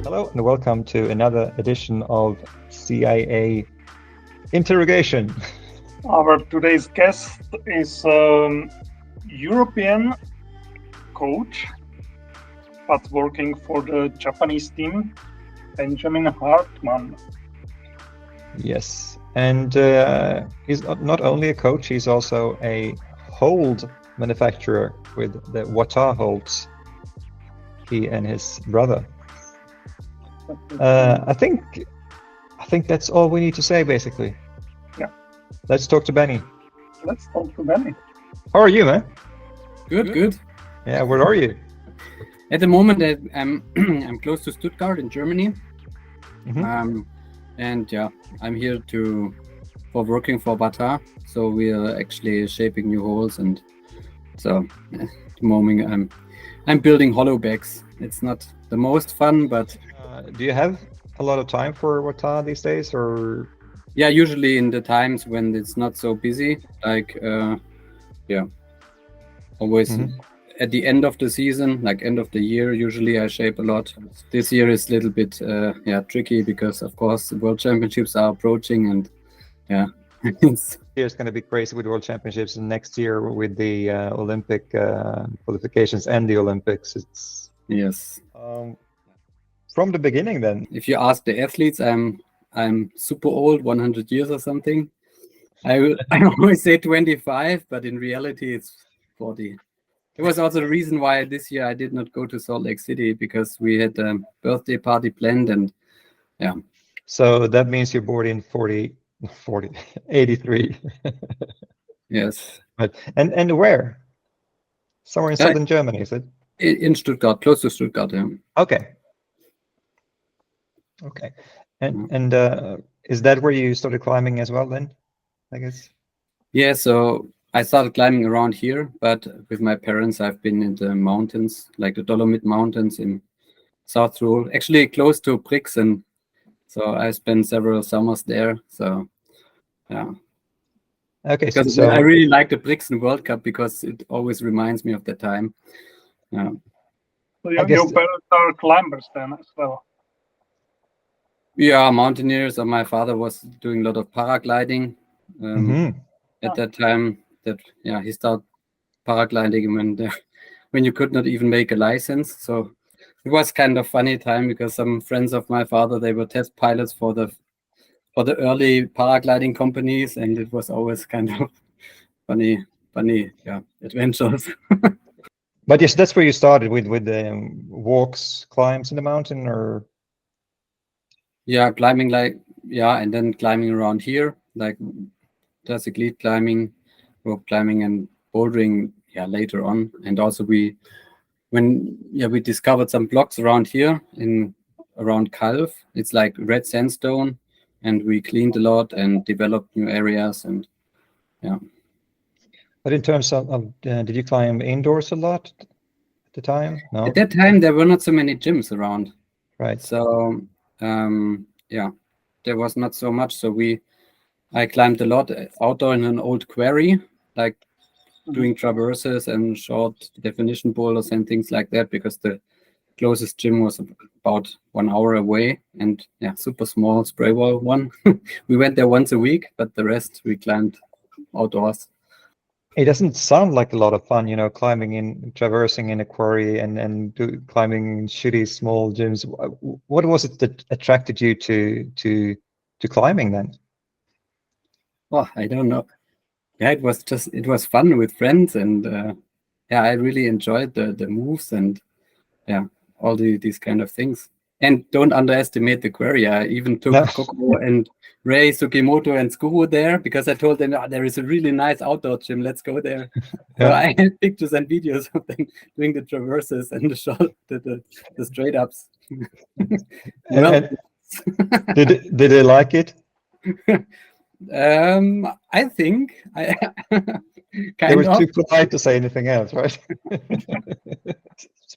Hello and welcome to another edition of CIA Interrogation. Our today's guest is European coach, but working for the Japanese team, Benjamin Hartmann. Yes, and he's not only a coach, he's also a hold manufacturer with the Wata holds, he and his brother. I think that's all we need to say, basically. Yeah. Let's talk to Benny. Let's talk to Benny. How are you, man? Good. Yeah, where are you? At the moment, I'm close to Stuttgart in Germany. Mm-hmm. And yeah, I'm here for working for Bata. So we are actually shaping new holes, and so at the moment I'm building hollow bags. It's not the most fun, but do you have a lot of time for Wata these days, or? Yeah, usually in the times when it's not so busy, like always at the end of the season, like end of the year, usually I shape a lot. This year is a little bit tricky because of course the World Championships are approaching, and It's going to be crazy with World Championships, and next year with the Olympic qualifications and the Olympics. It's yes. From the beginning, then. If you ask the athletes, I'm super old, 100 years or something. I always say 25, but in reality it's 40. It was also the reason why this year I did not go to Salt Lake City, because we had a birthday party planned, and yeah. So that means you're born in 83. Yes. But and where? Somewhere in southern Germany, is it? In Stuttgart, close to Stuttgart, yeah. Okay. And is that where you started climbing as well then, I guess? Yeah, so I started climbing around here, but with my parents I've been in the mountains, like the Dolomite Mountains in South Tyrol, actually close to Brixen. So I spent several summers there. So yeah. Okay, because so I really like the Brixen World Cup because it always reminds me of that time. Yeah. So your parents are climbers then as well? Yeah, mountaineers. And my father was doing a lot of paragliding at that time. He started paragliding when you could not even make a license. So it was kind of funny time because some friends of my father, they were test pilots for the early paragliding companies, and it was always kind of funny adventures. But yes, that's where you started with the walks, climbs in the mountain, or? Yeah, climbing and then climbing around here, like classic lead climbing, rope climbing, and bouldering. Yeah, later on, and also we discovered some blocks around here around Calv. It's like red sandstone, and we cleaned a lot and developed new areas, and yeah. But in terms of did you climb indoors a lot at the time? No. At that time, there were not so many gyms around. Right. So there was not so much. So I climbed a lot outdoor in an old quarry, like doing traverses and short definition boulders and things like that, because the closest gym was about 1 hour away, and super small spray wall one. We went there once a week, but the rest we climbed outdoors. It doesn't sound like a lot of fun, traversing in a quarry and climbing shitty small gyms. What was it that attracted you to climbing then? Well, I don't know. Yeah, it was fun with friends, and I really enjoyed the moves and all these kind of things. And don't underestimate the quarry. I even took Coco and Ray, Sukimoto, and Skuru there, because I told them there is a really nice outdoor gym. Let's go there. Yeah. So I had pictures and videos of them doing the traverses and the straight ups. Did they like it? I think they were too polite to say anything else, right?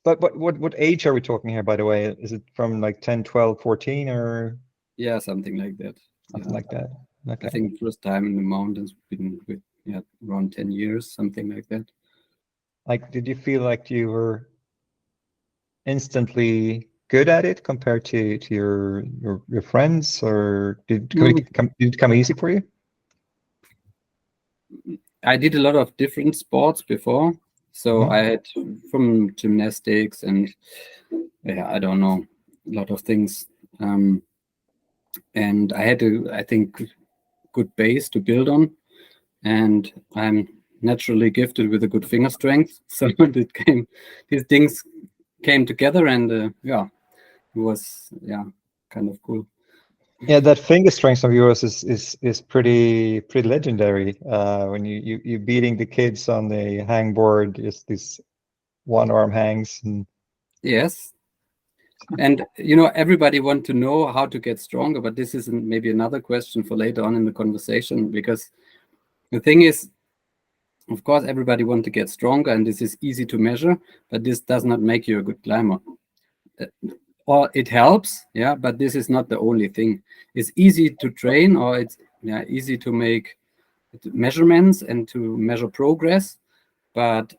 But what age are we talking here, by the way? Is it from like 10, 12, 14, or? Yeah, something like that. Something like that. Okay. I think first time in the mountains with around 10 years, something like that. Like, did you feel like you were instantly good at it compared to your friends, or did it come easy for you? I did a lot of different sports before, so I had from gymnastics and I don't know, a lot of things, and I had I think, good base to build on, and I'm naturally gifted with a good finger strength, so these things came together, and it was kind of cool. Yeah, that finger strength of yours is pretty legendary. When you beating the kids on the hangboard, just this one arm hangs. And yes, and everybody want to know how to get stronger, but this is maybe another question for later on in the conversation, because the thing is, of course, everybody want to get stronger, and this is easy to measure, but this does not make you a good climber. Or it helps, but this is not the only thing. It's easy to train, or it's easy to make measurements and to measure progress, but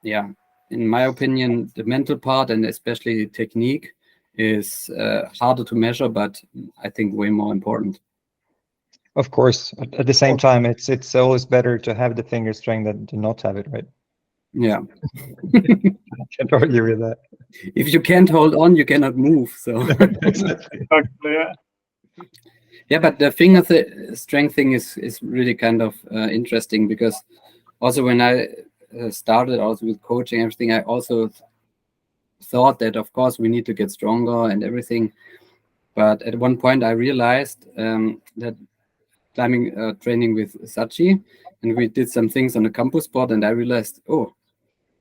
in my opinion, the mental part and especially technique is harder to measure, but I think way more important. Of course, at the same time, it's always better to have the finger strength than to not have it, right? Yeah. I can't argue with that. If you can't hold on, you cannot move. So Exactly. Yeah, but the finger strength thing is really kind of interesting, because also when I started also with coaching everything, I also thought that of course we need to get stronger and everything, but at one point I realized that climbing training with Sachi, and we did some things on a campus sport, and I realized, oh,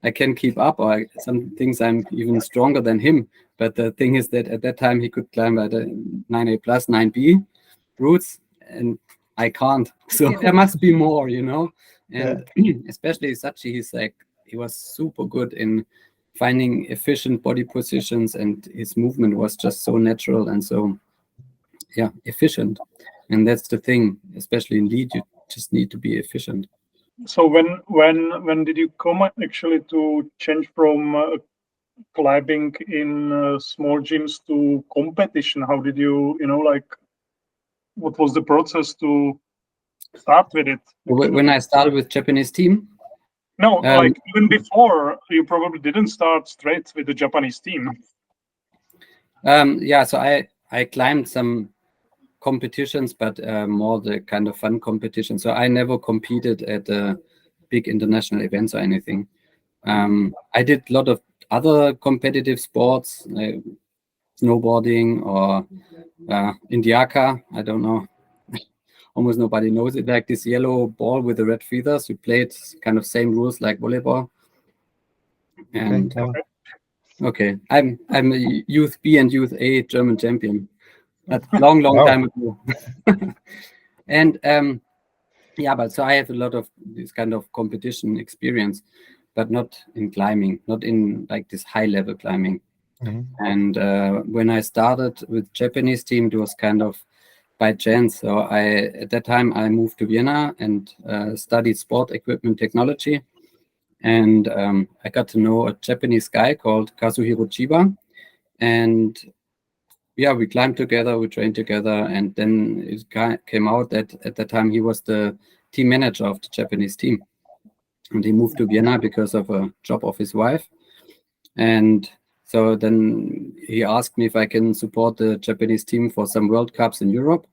I can keep up, or some things I'm even stronger than him. But the thing is that at that time he could climb at a 9A plus 9B routes, and I can't. So there must be more, and especially Sachi, he was super good in finding efficient body positions, and his movement was just so natural and so efficient. And that's the thing, especially in lead, you just need to be efficient. So when did you come actually to change from climbing in small gyms to competition? How did you what was the process to start with it? When I started with Japanese team? No, even before, you probably didn't start straight with the Japanese team. So I climbed some competitions, but more the kind of fun competition. So I never competed at big international events or anything. I did a lot of other competitive sports, like snowboarding or Indiaka. I don't know. Almost nobody knows it. Like this yellow ball with the red feathers. We played kind of same rules like volleyball. And okay, I'm a youth B and youth A German champion. That's long time ago. And but so I have a lot of this kind of competition experience, but not in climbing, not in like this high level climbing. And when I started with Japanese team, it was kind of by chance. So at that time I moved to Vienna and studied sport equipment technology. And I got to know a Japanese guy called Kazuhiro Chiba. And we climbed together, we trained together. And then it came out that at that time he was the team manager of the Japanese team. And he moved to Vienna because of a job of his wife. And so then he asked me if I can support the Japanese team for some World Cups in Europe.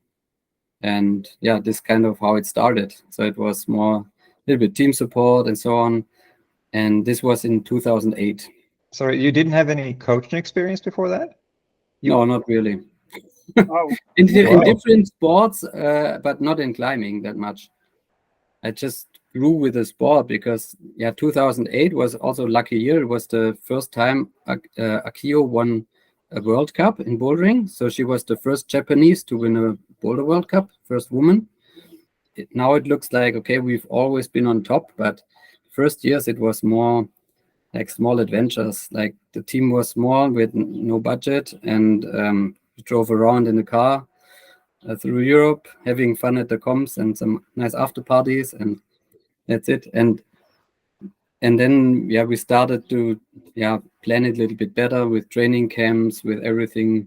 And this kind of how it started. So it was more a little bit team support and so on. And this was in 2008. Sorry, you didn't have any coaching experience before that? No, not really. Wow. in different sports, but not in climbing that much. I just grew with the sport because 2008 was also a lucky year. It was the first time Akio won a World Cup in bouldering. So she was the first Japanese to win a Boulder World Cup, first woman. Now it looks like, okay, we've always been on top, but first years it was more like small adventures. Like the team was small with no budget, and we drove around in a car through Europe, having fun at the comps and some nice after parties. And that's it. And then we started to plan it a little bit better with training camps, with everything,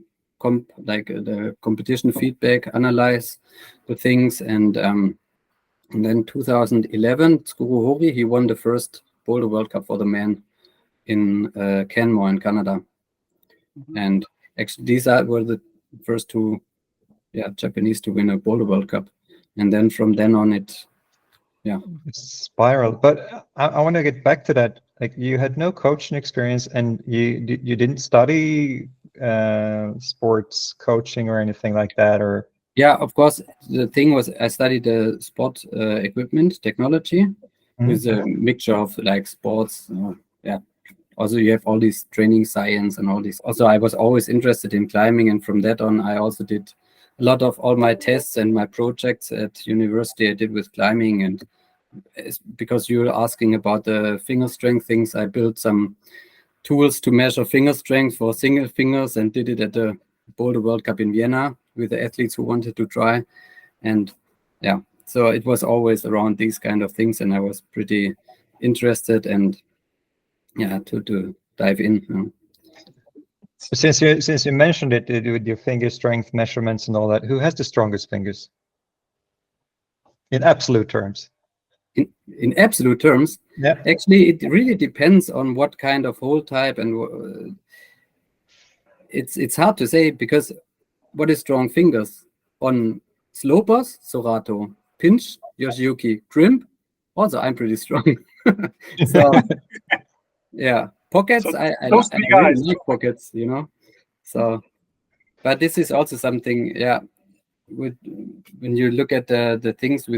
like the competition feedback, analyze the things, and then 2011, Skuru Hori, he won the first Boulder World Cup for the men in Canmore in Canada. And actually these were the first two Japanese to win a Boulder World Cup. And then from then on it's spiraled. But I want to get back to that. Like, you had no coaching experience, and you didn't study sports coaching or anything like that, or? Yeah, of course. The thing was, I studied the sport equipment technology with a mixture of like sports. Also, you have all these training science and all this. Also, I was always interested in climbing, and from that on, I also did a lot of all my tests and my projects at university I did with climbing. And because you were asking about the finger strength things, I built some tools to measure finger strength for single fingers and did it at the Boulder World Cup in Vienna with the athletes who wanted to try. And so it was always around these kind of things, and I was pretty interested and to dive in. Since you mentioned it with your finger strength measurements and all that, who has the strongest fingers in absolute terms? In absolute terms, actually, it really depends on what kind of hole type, and it's hard to say, because what is strong fingers? On slopers, Sorato, pinch, Yoshiyuki, crimp, also I'm pretty strong. So pockets, So I really like pockets, So, but this is also something, when you look at the things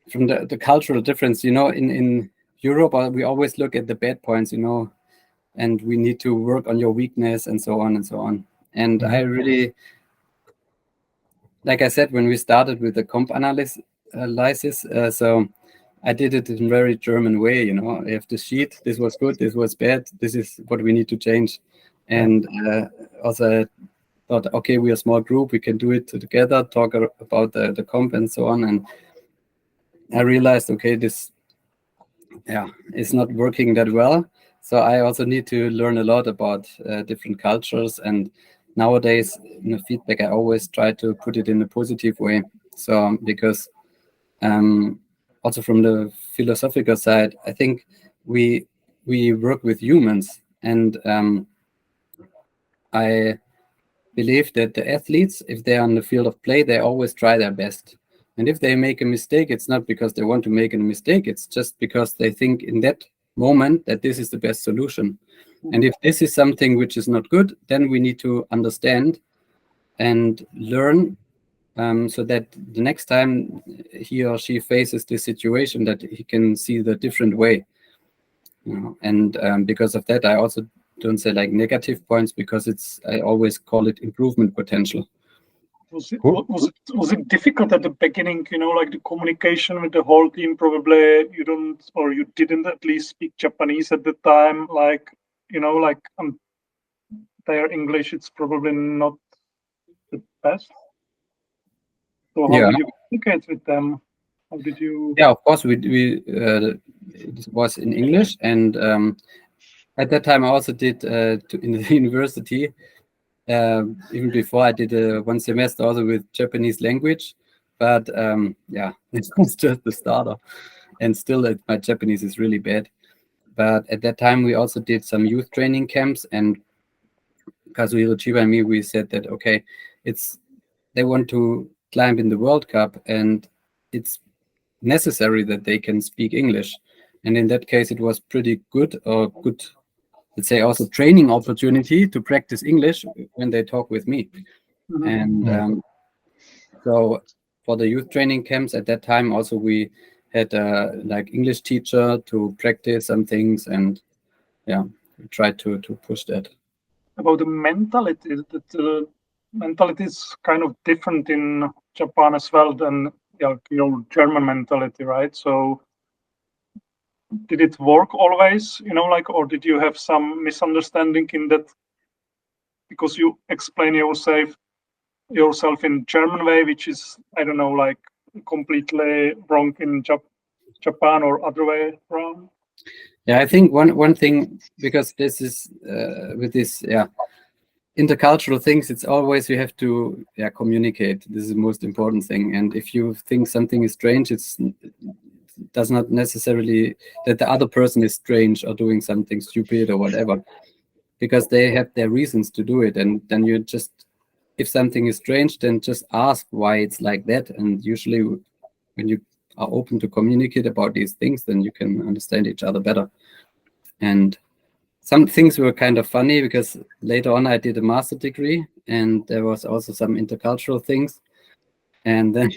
from the cultural difference, in Europe, we always look at the bad points, and we need to work on your weakness and so on and so on. And I really, like I said, when we started with the comp analysis, so I did it in a very German way, I have the sheet, this was good, this was bad, this is what we need to change. And also I thought, okay, we're a small group, we can do it together, talk about the comp and so on. And I realized, okay, this is not working that well. So I also need to learn a lot about different cultures. And nowadays, in the feedback, I always try to put it in a positive way. So because also from the philosophical side, I think we work with humans, and I believe that the athletes, if they're on the field of play, they always try their best. And if they make a mistake, it's not because they want to make a mistake, it's just because they think in that moment that this is the best solution. And if this is something which is not good, then we need to understand and learn, so that the next time he or she faces this situation, that he can see the different way. And because of that, I also don't say like negative points, because I always call it improvement potential. Was it difficult at the beginning, like the communication with the whole team? Probably you didn't at least speak Japanese at the time, like their English, it's probably not the best. So how did you communicate with them? How did you? Yeah, of course, it was in English, and at that time I also did in the university. Even before, I did 1 semester also with Japanese language, but it was just the starter, and still my Japanese is really bad. But at that time we also did some youth training camps, and Kazuhiro Chiba and me, we said that okay, they want to climb in the World Cup, and it's necessary that they can speak English. And in that case, it was pretty good, let's say, also training opportunity to practice English when they talk with me. And so for the youth training camps at that time, also we had like English teacher to practice some things, and we tried to push that. About the mentality, that mentality is kind of different in Japan as well than your German mentality, right? So did it work always, or did you have some misunderstanding in that, because you explain yourself in German way, which is, I don't know, like completely wrong in Japan or other way around? Yeah, I think one thing, because this is with this intercultural things, it's always you have to communicate. This is the most important thing. And if you think something is strange, it does not necessarily that the other person is strange or doing something stupid or whatever, because they have their reasons to do it. And then you just, if something is strange, then just ask why it's like that. And usually when you are open to communicate about these things, then you can understand each other better. And some things were kind of funny because later on I did a master degree and there was also some intercultural things. And then,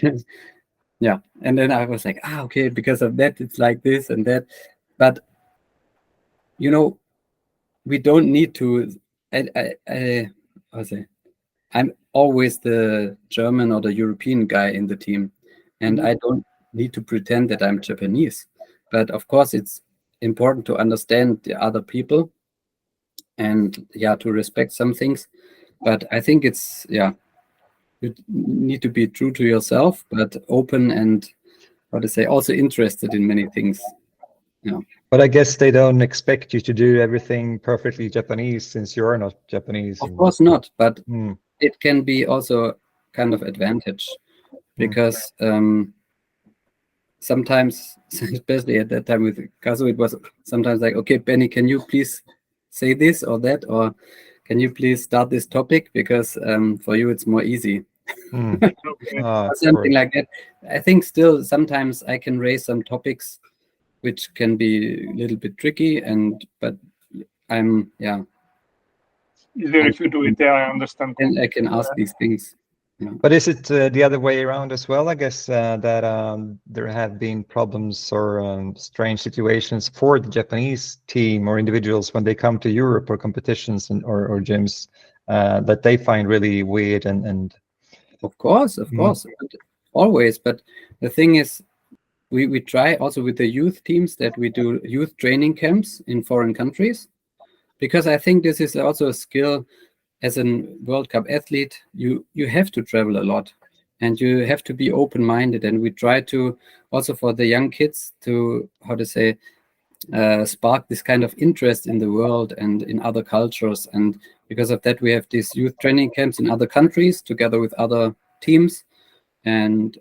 and then I was like, okay, because of that, it's like this and that. But, we don't need to, I'm always the German or the European guy in the team. And I don't need to pretend that I'm Japanese. But of course, it's important to understand the other people and to respect some things. But I think it's you need to be true to yourself, but open and also interested in many things. But I guess they don't expect you to do everything perfectly Japanese since you're not Japanese. Of course not, but it can be also kind of advantage because sometimes, especially at that time with Kazu, it was sometimes like, okay, Benny, can you please say this or that, or can you please start this topic, because for you it's more easy. Something like that. I think still sometimes I can raise some topics which can be a little bit tricky, but I'm easier if you do it. I understand. And I can ask these things. But is it the other way around as well? I guess that there have been problems or strange situations for the Japanese team or individuals when they come to Europe or competitions or gyms that they find really weird and. Of course, always. But the thing is, we try also with the youth teams that we do youth training camps in foreign countries, because I think this is also a skill. As a World Cup athlete, you have to travel a lot and you have to be open-minded. And we try to also for the young kids to, spark this kind of interest in the world and in other cultures. And because of that, we have these youth training camps in other countries together with other teams. And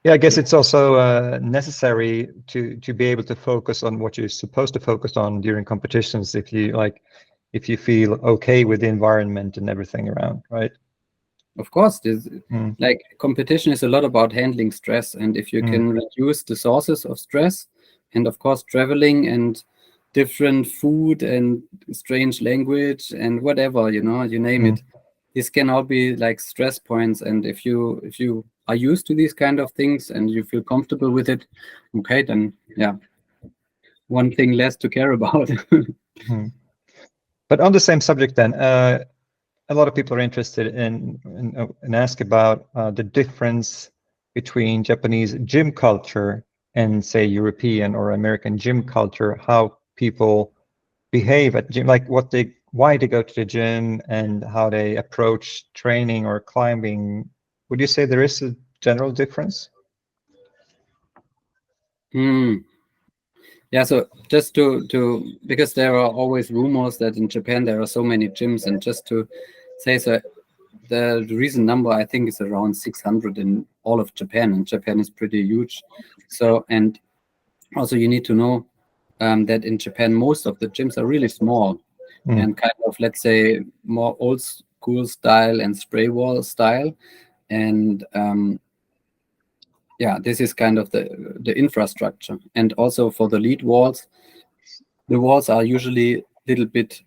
I guess it's also necessary to be able to focus on what you're supposed to focus on during competitions if you feel okay with the environment and everything around, right? Of course, like competition is a lot about handling stress, and if you can reduce the sources of stress, and of course traveling and different food and strange language and whatever, you name it, this can all be like stress points. And if you are used to these kind of things and you feel comfortable with it, okay, then one thing less to care about. But on the same subject then, a lot of people are interested in ask about the difference between Japanese gym culture and say European or American gym culture, how people behave at gym, like why they go to the gym and how they approach training or climbing. Would you say there is a general difference? Yeah, so just to because there are always rumors that in Japan there are so many gyms, and just to say, so the recent number I think is around 600 in all of Japan, and Japan is pretty huge. So, and also you need to know that in Japan most of the gyms are really small and kind of, let's say, more old school style and spray wall style, and this is kind of the infrastructure. And also for the lead walls, the walls are usually a little bit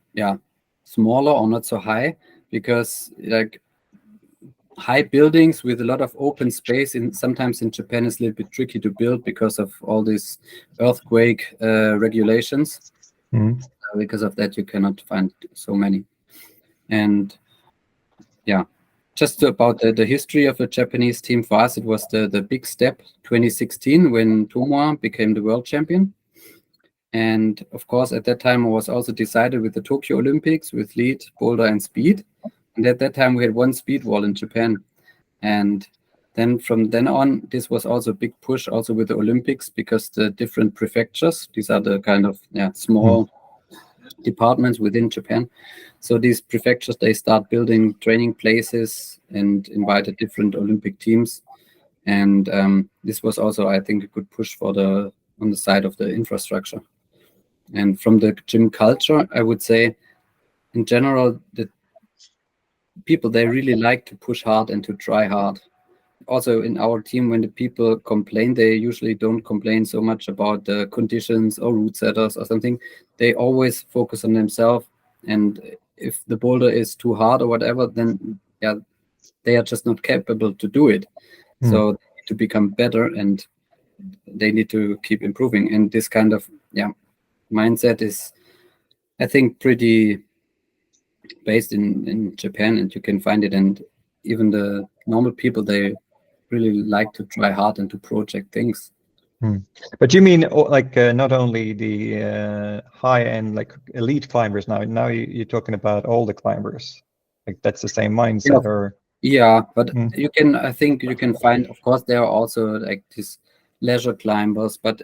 smaller or not so high, because like high buildings with a lot of open space sometimes in Japan is a little bit tricky to build because of all these earthquake regulations. Because of that you cannot find so many. And just about the history of the Japanese team, for us, it was the big step 2016 when Zumr became the world champion. And of course, at that time, it was also decided with the Tokyo Olympics with lead, boulder, and speed. And at that time, we had one speed wall in Japan. And Then from then on, this was also a big push also with the Olympics, because the different prefectures, these are the kind of small departments within Japan. So these prefectures, they start building training places and invited different Olympic teams. And this was also, I think, a good push for on the side of the infrastructure. And from the gym culture, I would say, in general, the people, they really like to push hard and to try hard. Also in our team, when the people complain, they usually don't complain so much about the conditions or route setters or something. They always focus on themselves. And if the boulder is too hard or whatever, then they are just not capable to do it. So they need to become better, and they need to keep improving. And this kind of mindset is, I think, pretty based in Japan, and you can find it. And even the normal people, they really like to try hard and to project things. But you mean like not only the high-end, like elite climbers now you're talking about all the climbers, like that's the same mindset? Or but you can, I think you can find, of course, there are also like these leisure climbers, but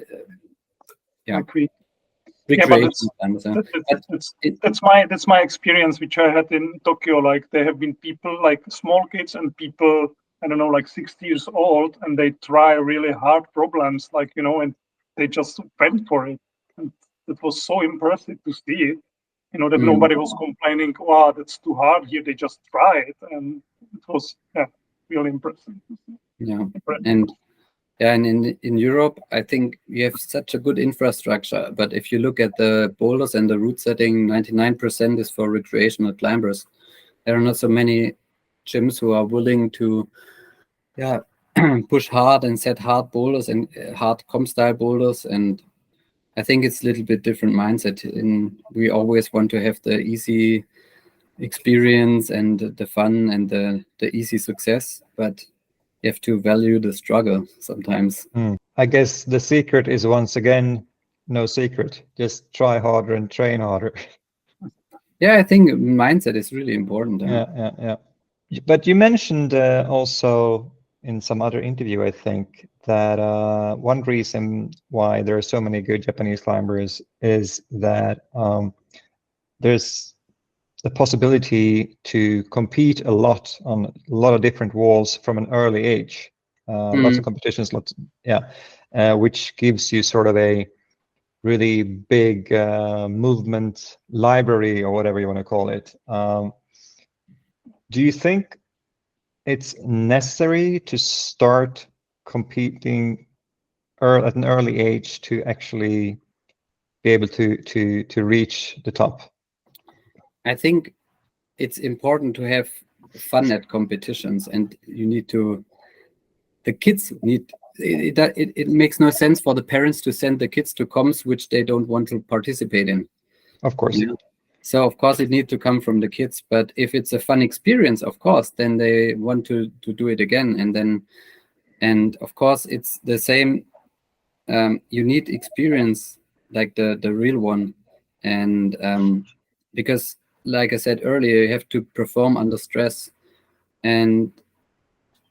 that's my experience, which I had in Tokyo. Like there have been people, like small kids and people, I don't know, like 60 years old, and they try really hard problems, like, and they just went for it. And it was so impressive to see it, that nobody was complaining, wow, that's too hard here. They just try it. And it was really impressive. And in Europe, I think we have such a good infrastructure. But if you look at the boulders and the route setting, 99% is for recreational climbers. There are not so many gyms who are willing to push hard and set hard boulders and hard comp style boulders. And I think it's a little bit different mindset. We always want to have the easy experience and the fun and the easy success, but you have to value the struggle sometimes. I guess the secret is, once again, no secret. Just try harder and train harder. I think mindset is really important. Yeah. But you mentioned also in some other interview, I think, that one reason why there are so many good Japanese climbers is that there's the possibility to compete a lot on a lot of different walls from an early age. Lots of competitions, which gives you sort of a really big movement library, or whatever you want to call it. Do you think it's necessary to start competing at an early age to actually be able to reach the top? I think it's important to have fun at competitions, and the kids need it makes no sense for the parents to send the kids to comps which they don't want to participate in. Of course. So of course it needs to come from the kids, but if it's a fun experience, of course, then they want to do it again. And of course it's the same. You need experience, like the real one. And because, like I said earlier, you have to perform under stress, and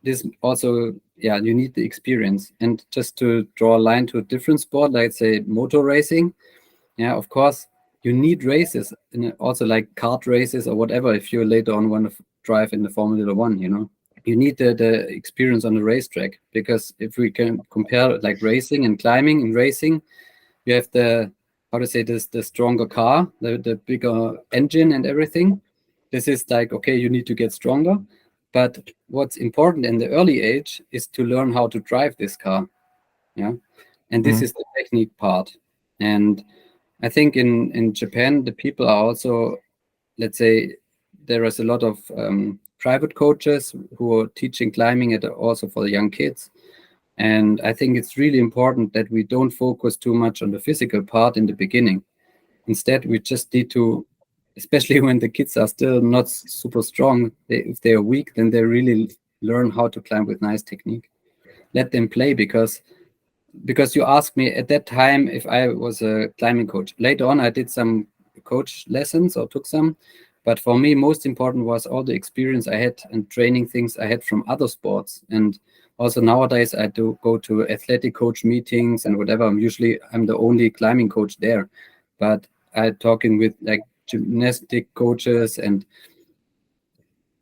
this also, you need the experience. And just to draw a line to a different sport, like say motor racing, of course you need races, and also like kart races or whatever. If you later on want to drive in the Formula One, you need the experience on the racetrack, because if we can compare like racing and climbing, in racing you have the stronger car, the bigger engine and everything. This is like, okay, you need to get stronger, but what's important in the early age is to learn how to drive this car. And this is the technique part. And I think in Japan, the people are also, let's say, there is a lot of private coaches who are teaching climbing also for the young kids. And I think it's really important that we don't focus too much on the physical part in the beginning. Instead, we just need to, especially when the kids are still not super strong, if they are weak, then they really learn how to climb with nice technique. Let them play, because you asked me at that time if I was a climbing coach. Later on, I did some coach lessons or took some. But for me, most important was all the experience I had and training things I had from other sports. And Also nowadays I do go to athletic coach meetings and whatever. I'm the only climbing coach there, but I'm talking with like gymnastic coaches and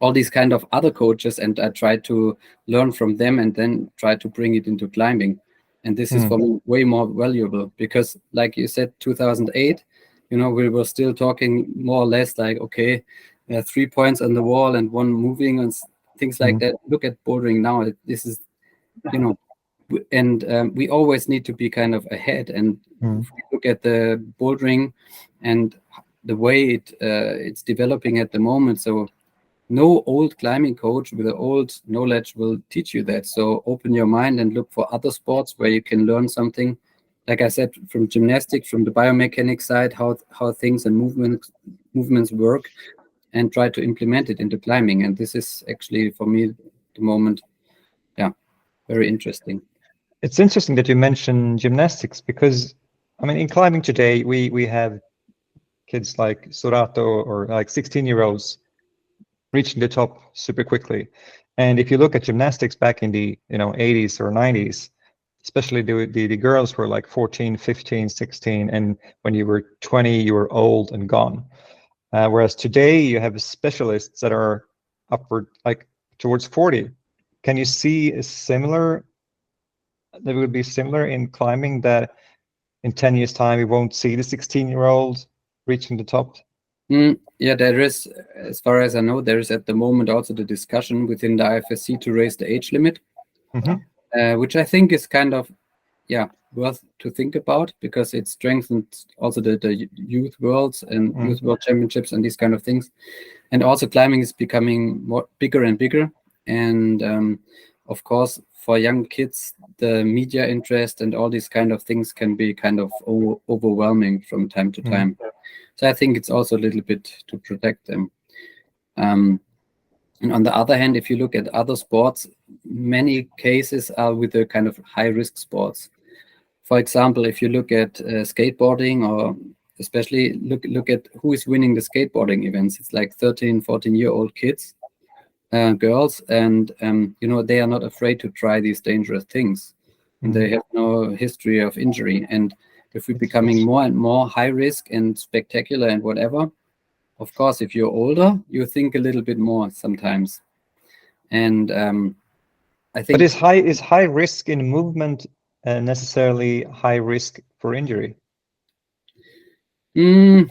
all these kind of other coaches, and I try to learn from them and then try to bring it into climbing. And this is for me way more valuable because, like you said, 2008, we were still talking more or less like, okay, 3 points on the wall and one moving and things like that. Look at bouldering now. This is, and we always need to be kind of ahead. And if we look at the bouldering and the way it's developing at the moment, so no old climbing coach with the old knowledge will teach you that. So open your mind and look for other sports where you can learn something. Like I said, from gymnastics, from the biomechanics side, how things and movements work, and try to implement it into climbing. And this is actually, for me, the moment, very interesting. It's interesting that you mention gymnastics because, I mean, in climbing today, we have kids like Surato or like 16-year-olds reaching the top super quickly. And if you look at gymnastics back in the 80s or 90s, especially the girls were like 14, 15, 16, and when you were 20, you were old and gone. Whereas today you have specialists that are upward, like towards 40. Can you see that would be similar in climbing, that in 10 years time we won't see the 16-year-old reaching the top? Yeah, there is, as far as I know, there is at the moment also the discussion within the IFSC to raise the age limit, which I think is kind of, worth to think about, because it strengthens also the youth worlds and youth world championships and these kind of things. And also climbing is becoming bigger and bigger. And of course, for young kids, the media interest and all these kind of things can be kind of overwhelming from time to time. So I think it's also a little bit to protect them. And on the other hand, if you look at other sports, many cases are with the kind of high-risk sports. For example, if you look at skateboarding, or especially look at who is winning the skateboarding events, it's like 13, 14-year-old kids, girls, and they are not afraid to try these dangerous things. And they have no history of injury. And if we're becoming more and more high risk and spectacular and whatever, of course, if you're older, you think a little bit more sometimes. And I think. But is high risk in movement necessarily high risk for injury? In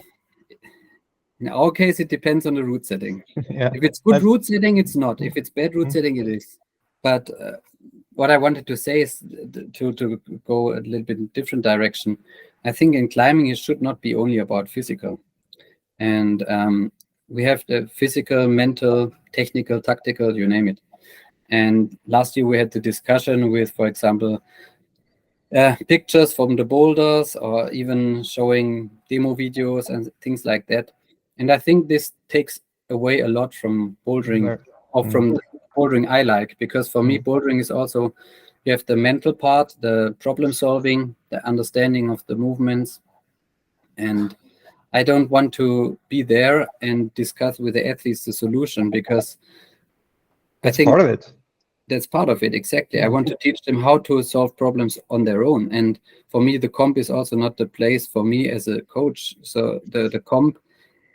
our case, it depends on the route setting. If it's good route setting, it's not. If it's bad route setting, it is. But what I wanted to say is to go a little bit in different direction. I think in climbing, it should not be only about physical. And we have the physical, mental, technical, tactical, you name it. And last year we had the discussion with, for example, pictures from the boulders, or even showing demo videos and things like that. And I think this takes away a lot from bouldering, or from the bouldering I like, because for me, bouldering is also, you have the mental part, the problem solving, the understanding of the movements. And I don't want to be there and discuss with the athletes the solution, because I think part of it. That's part of it, exactly. I want to teach them how to solve problems on their own. And for me, the comp is also not the place for me as a coach. So the comp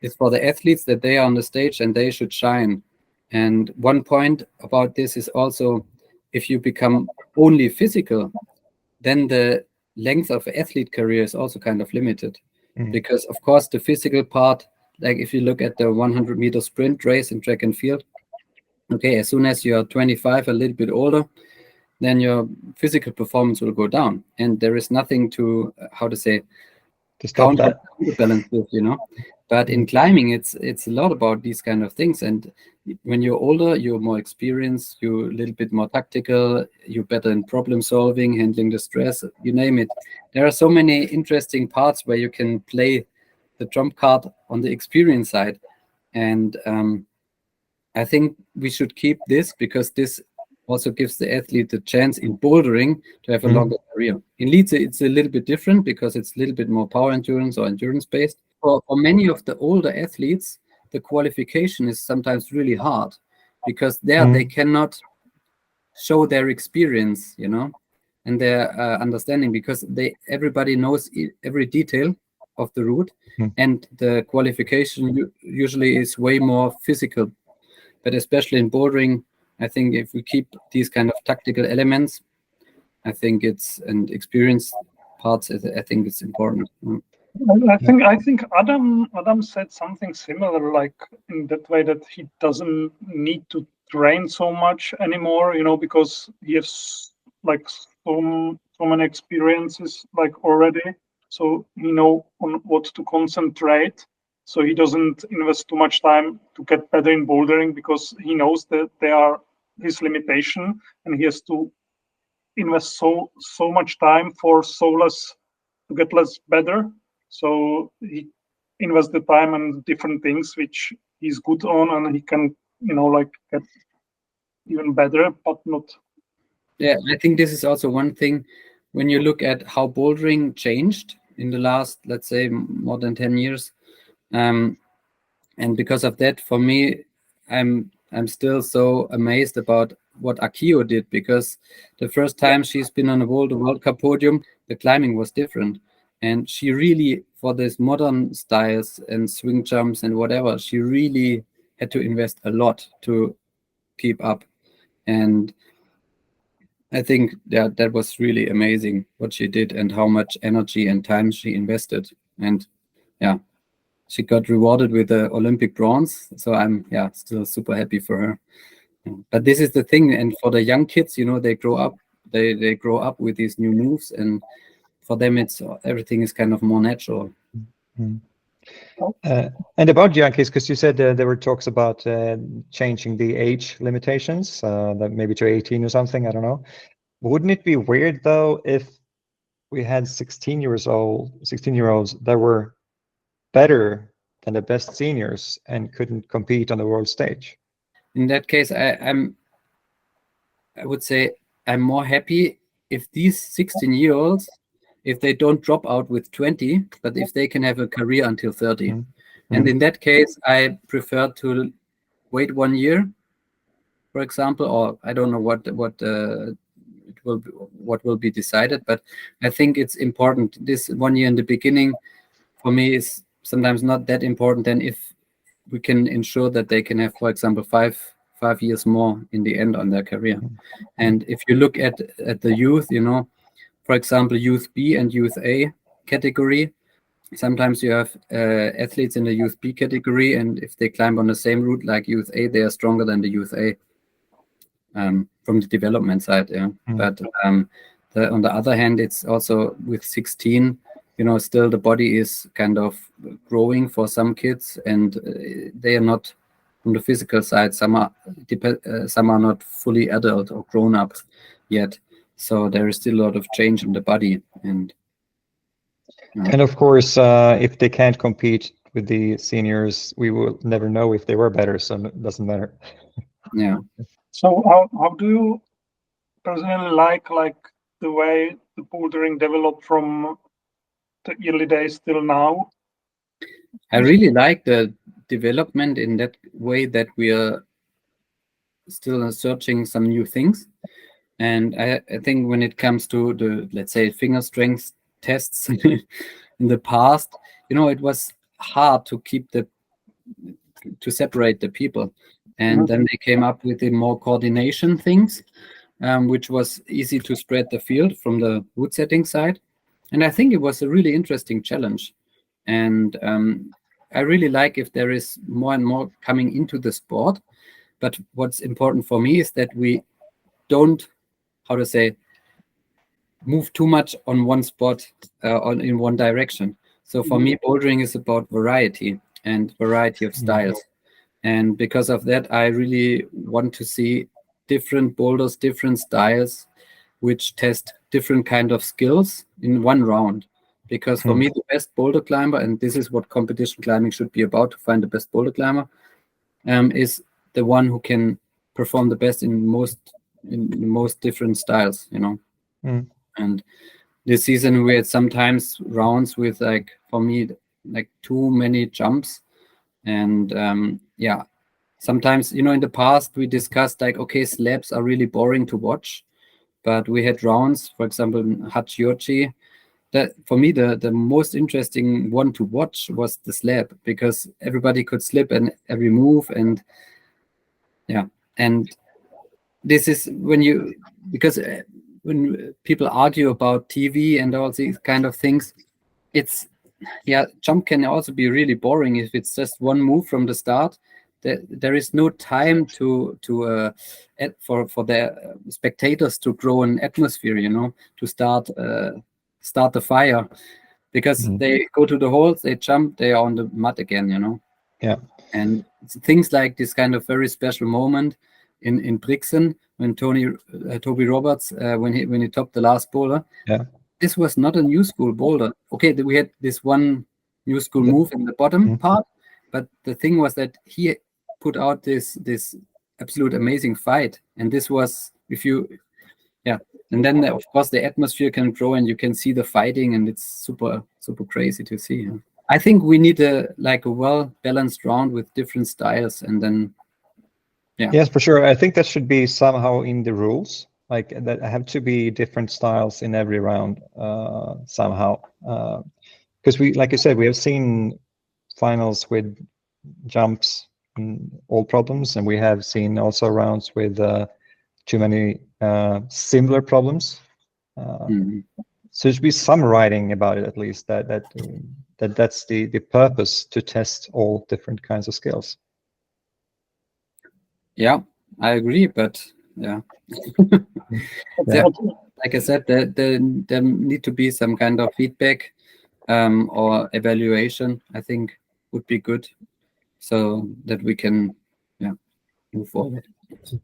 is for the athletes, that they are on the stage and they should shine. And one point about this is also, if you become only physical, then the length of athlete career is also kind of limited. Because of course the physical part, like if you look at the 100-meter sprint race in track and field, okay, as soon as you're 25, a little bit older, then your physical performance will go down, and there is nothing to counterbalance with, But in climbing, it's a lot about these kind of things. And when you're older, you're more experienced, you're a little bit more tactical, you're better in problem solving, handling the stress, you name it. There are so many interesting parts where you can play the trump card on the experience side. And I think we should keep this, because this also gives the athlete the chance in bouldering to have a longer career. In leads, it's a little bit different, because it's a little bit more power endurance or endurance based. For many of the older athletes, the qualification is sometimes really hard, because they cannot show their experience, and their understanding, because everybody knows every detail of the route, and the qualification usually is way more physical. But especially in bouldering, I think if we keep these kind of tactical elements, I think and experience parts, I think it's important. I think Adam said something similar, like in that way that he doesn't need to train so much anymore, because he has like so many experiences like already, so he know on what to concentrate. So he doesn't invest too much time to get better in bouldering, because he knows that there are his limitation, and he has to invest so much time for to get less better. So he invests the time on different things which he's good on, and he can like get even better, but not. Yeah, I think this is also one thing when you look at how bouldering changed in the last, let's say, more than 10 years. And because of that, for me, I'm still so amazed about what Akio did, because the first time she's been on a Boulder World Cup podium, the climbing was different. And she really, for these modern styles and swing jumps and whatever, she really had to invest a lot to keep up. And I think that was really amazing what she did and how much energy and time she invested. And yeah, she got rewarded with the Olympic bronze. So I'm still super happy for her. But this is the thing, and for the young kids, they grow up, they grow up with these new moves, and for them everything is kind of more natural. And about young kids, because you said there were talks about changing the age limitations, that maybe to 18 or something, I don't know. Wouldn't it be weird though if we had 16-year-olds that were better than the best seniors and couldn't compete on the world stage? In that case, I would say I'm more happy if these 16-year-olds, if they don't drop out with 20, but if they can have a career until 30. And in that case, I prefer to wait 1 year, for example, or I don't know what will be decided, but I think it's important. This 1 year in the beginning for me is sometimes not that important than if we can ensure that they can have, for example, five years more in the end on their career. And if you look at the youth, for example, youth B and youth A category, sometimes you have athletes in the youth B category, and if they climb on the same route like youth A, they are stronger than the youth A from the development side. But on the other hand, it's also with 16, still the body is kind of growing for some kids, and they are not from the physical side. Some are not fully adult or grown up yet, so there is still a lot of change in the body. And of course, if they can't compete with the seniors, we will never know if they were better, so it doesn't matter. Yeah. So how do you personally like the way the bouldering developed from the early days till now? I really like the development in that way, that we are still searching some new things. And I think when it comes to the, let's say, finger strength tests in the past, it was hard to separate the people. And then they came up with the more coordination things, which was easy to spread the field from the route setting side. And I think it was a really interesting challenge. And I really like if there is more and more coming into the sport. But what's important for me is that we don't, move too much on one spot in one direction. So for me, bouldering is about variety and variety of styles. And because of that, I really want to see different boulders, different styles, which test different kind of skills in one round. Because for me, the best boulder climber, and this is what competition climbing should be about, to find the best boulder climber, is the one who can perform the best in most different styles, And this season we had sometimes rounds with, for me, too many jumps, and sometimes, in the past we discussed like, okay, slabs are really boring to watch, but we had rounds, for example, Hachiochi. That for me, the most interesting one to watch was the slab, because everybody could slip and every move, and this is because when people argue about TV and all these kind of things, it's jump can also be really boring if it's just one move from the start. There is no time for the spectators to grow an atmosphere, to start the fire, because they go to the holes, they jump, they are on the mud again, Yeah. And things like this kind of very special moment in Brixen when Toby Roberts when he topped the last boulder. Yeah. This was not a new school boulder. Okay, we had this one new school move in the bottom part, but the thing was that he put out this absolute amazing fight, and this was and then of course the atmosphere can grow and you can see the fighting, and it's super super crazy to see. I think we need a well balanced round with different styles, and then yes, for sure. I think that should be somehow in the rules, like that have to be different styles in every round somehow, because like you said, we have seen finals with jumps and all problems, and we have seen also rounds with too many similar problems. So there should be some writing about it, at least that's the purpose, to test all different kinds of skills. Yeah, I agree, but like I said, there need to be some kind of feedback or evaluation, I think would be good, so that we can move forward.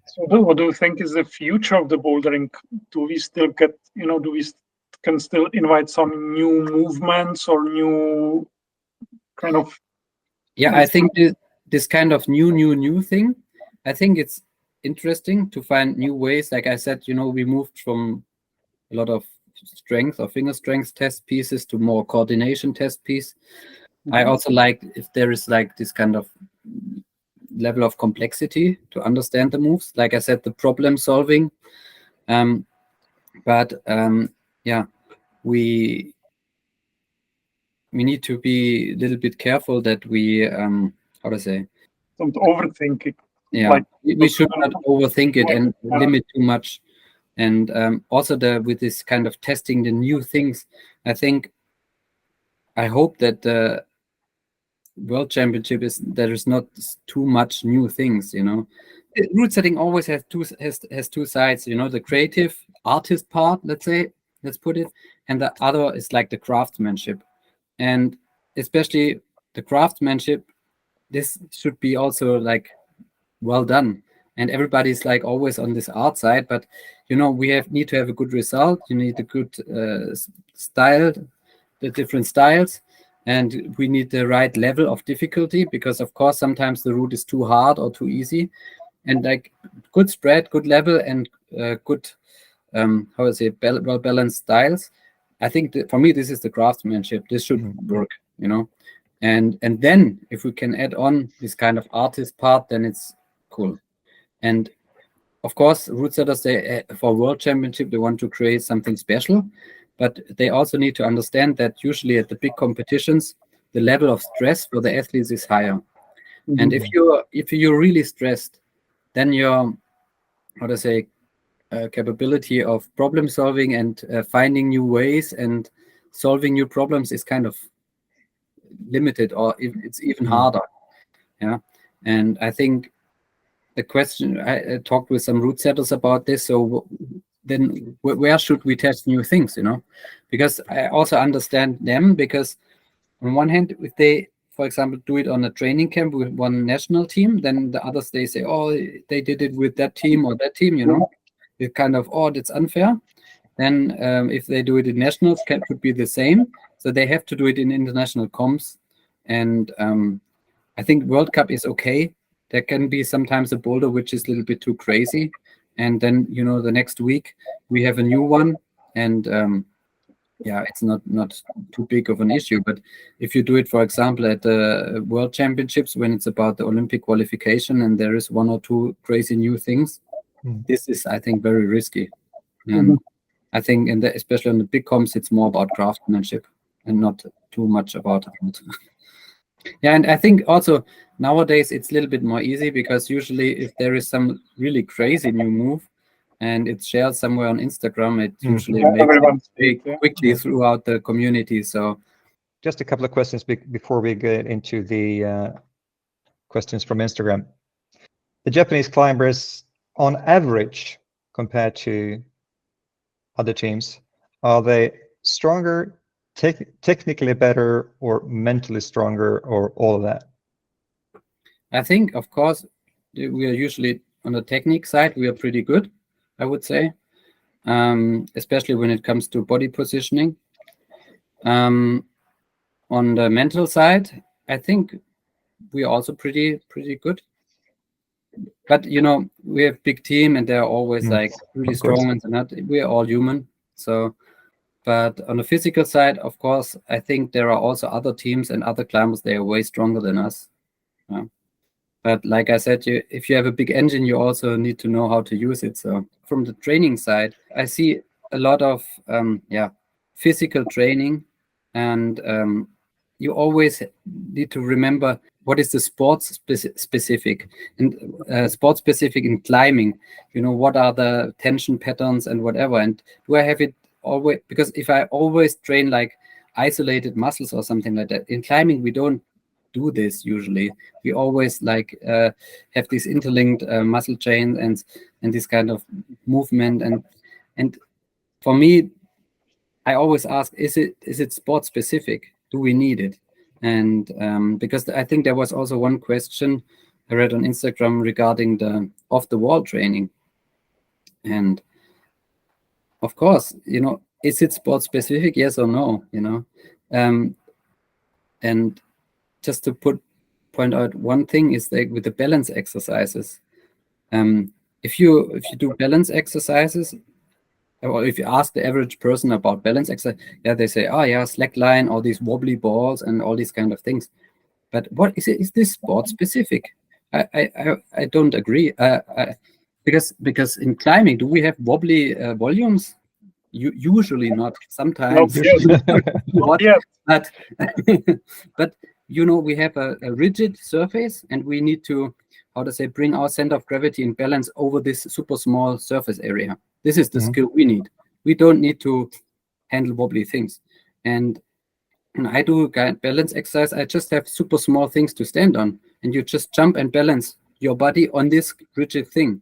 So what do you think is the future of the bouldering? Do we still get, can still invite some new movements or new kind of? I think this kind of new thing, I think it's interesting to find new ways. Like I said, we moved from a lot of strength or finger strength test pieces to more coordination test piece. I also like if there is like this kind of level of complexity to understand the moves. Like I said, the problem solving. But we need to be a little bit careful that we how to say, don't overthink it. Yeah, we should not overthink it and limit too much. And also with this kind of testing the new things, I hope that the World Championship there is not too much new things. Route setting always has two sides. The creative artist part, let's put it, and the other is like the craftsmanship, and especially the craftsmanship. This should be also like well done, and everybody's like always on this art side, but we need to have a good result. You need a good style, the different styles, and we need the right level of difficulty, because of course sometimes the route is too hard or too easy, and like good spread, good level, and good well balanced styles. I think that for me this is the craftsmanship. This should work, and then if we can add on this kind of artist part, then it's cool. And of course, route setters, for World Championship, they want to create something special, but they also need to understand that usually at the big competitions, the level of stress for the athletes is higher. And if you're really stressed, then your capability of problem solving and finding new ways and solving new problems is kind of limited, or it's even harder. And I think the question, I talked with some route setters about this. So then where should we test new things, because I also understand them, because on one hand, if they, for example, do it on a training camp with one national team, then the others, they say, oh, they did it with that team or that team, it kind of, oh, that's unfair. Then if they do it in nationals, could be the same. So they have to do it in international comps. And I think World Cup is okay. There can be sometimes a boulder which is a little bit too crazy, and then the next week we have a new one, and yeah, it's not too big of an issue. But if you do it, for example, at the World Championships, when it's about the Olympic qualification and there is 1 or 2 crazy new things, this is, I think, very risky. And I think, especially in the big comps, it's more about craftsmanship and not too much about it. Yeah, and I think also nowadays it's a little bit more easy, because usually if there is some really crazy new move and it's shared somewhere on Instagram, it usually makes it quickly throughout the community. So just a couple of questions before we get into the questions from Instagram. The Japanese climbers, on average, compared to other teams, are they stronger, technically better, or mentally stronger, or all of that? I think, of course, we are usually on the technique side, we are pretty good, I would say, especially when it comes to body positioning. On the mental side, I think we are also pretty good. But we have big team, and they're always like really strong ones, and not we're all human. So, but on the physical side, of course, I think there are also other teams and other climbers, they are way stronger than us. Yeah. But like I said, if you have a big engine, you also need to know how to use it. So from the training side, I see a lot of physical training, and you always need to remember what is the sports specific, and sports specific in climbing. What are the tension patterns and whatever, and do I have it always? Because if I always train like isolated muscles or something like that, in climbing we don't do this usually. We always like have this interlinked muscle chain and this kind of movement, and for me, I always ask, is it sport specific? Do we need it? And because I think there was also one question I read on Instagram regarding the off the wall training, and of course, is it sport specific? Yes or no? And just to point out one thing is like with the balance exercises. If you do balance exercises, or if you ask the average person about balance exercise, they say, oh yeah, slackline, all these wobbly balls and all these kind of things. But what is it? Is this sport specific? I don't agree. Because in climbing, do we have wobbly volumes? Usually not. Sometimes. Not yet. But we have a rigid surface, and we need to, bring our center of gravity in balance over this super small surface area. This is the skill we need. We don't need to handle wobbly things. And when I do balance exercise, I just have super small things to stand on, and you just jump and balance your body on this rigid thing,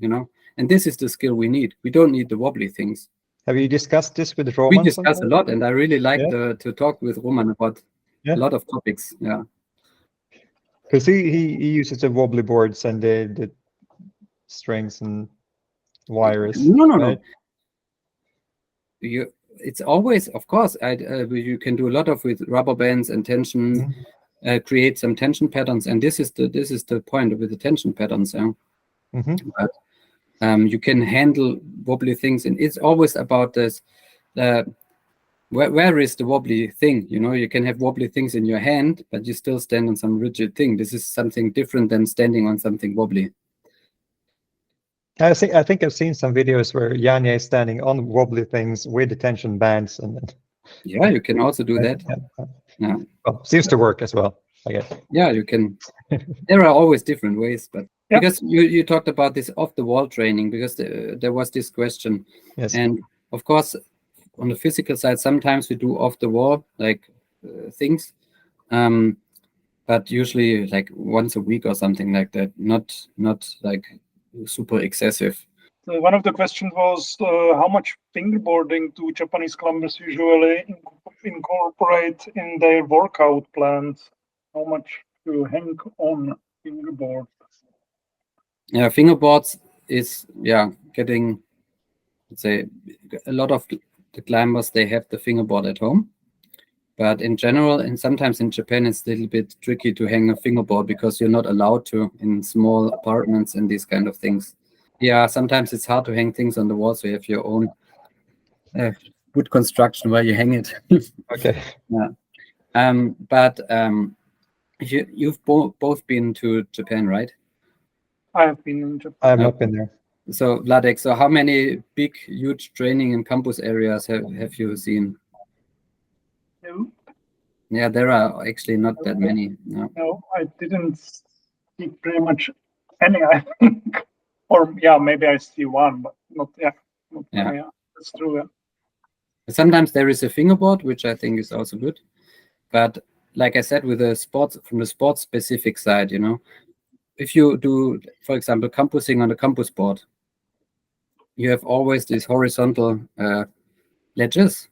and this is the skill we need. We don't need the wobbly things. Have you discussed this with Roman? We discuss a lot, and I really like to talk with Roman about a lot of topics. Yeah, because he uses the wobbly boards and the strings and wires. No. It's always, of course, you can do a lot of with rubber bands and tension, create some tension patterns, and this is the point with the tension patterns. But, you can handle wobbly things, and it's always about this. Where is the wobbly thing? You can have wobbly things in your hand, but you still stand on some rigid thing. This is something different than standing on something wobbly. I think I've seen some videos where Janja is standing on wobbly things with the tension bands, and yeah, you can also do that. Yeah. Well, seems to work as well, I guess. Yeah, you can. There are always different ways, but because you talked about this off the wall training, because there was this question, and of course, on the physical side, sometimes we do off the wall like things, but usually like once a week or something like that. Not like super excessive. One of the questions was how much fingerboarding do Japanese climbers usually incorporate in their workout plans? How much do you hang on fingerboard? Yeah, fingerboards is getting, let's say, a lot of the climbers, they have the fingerboard at home. But in general, and sometimes in Japan, it's a little bit tricky to hang a fingerboard because you're not allowed to in small apartments and these kind of things. Yeah, sometimes it's hard to hang things on the wall, so you have your own wood construction where you hang it. Okay. Yeah. But you've both been to Japan, right? I have been in Japan. I have not been there. So Vladek, so how many big, huge training and campus areas have you seen? No, Yeah, there are actually not that many. No. no, I didn't see pretty much any, I think. Or yeah, maybe I see one, but not not Yeah. many. That's true. Yeah. Sometimes there is a fingerboard, which I think is also good. But like I said, with the sports, from the sports specific side, if you do, for example, campusing on the campus board, you have always these horizontal ledges.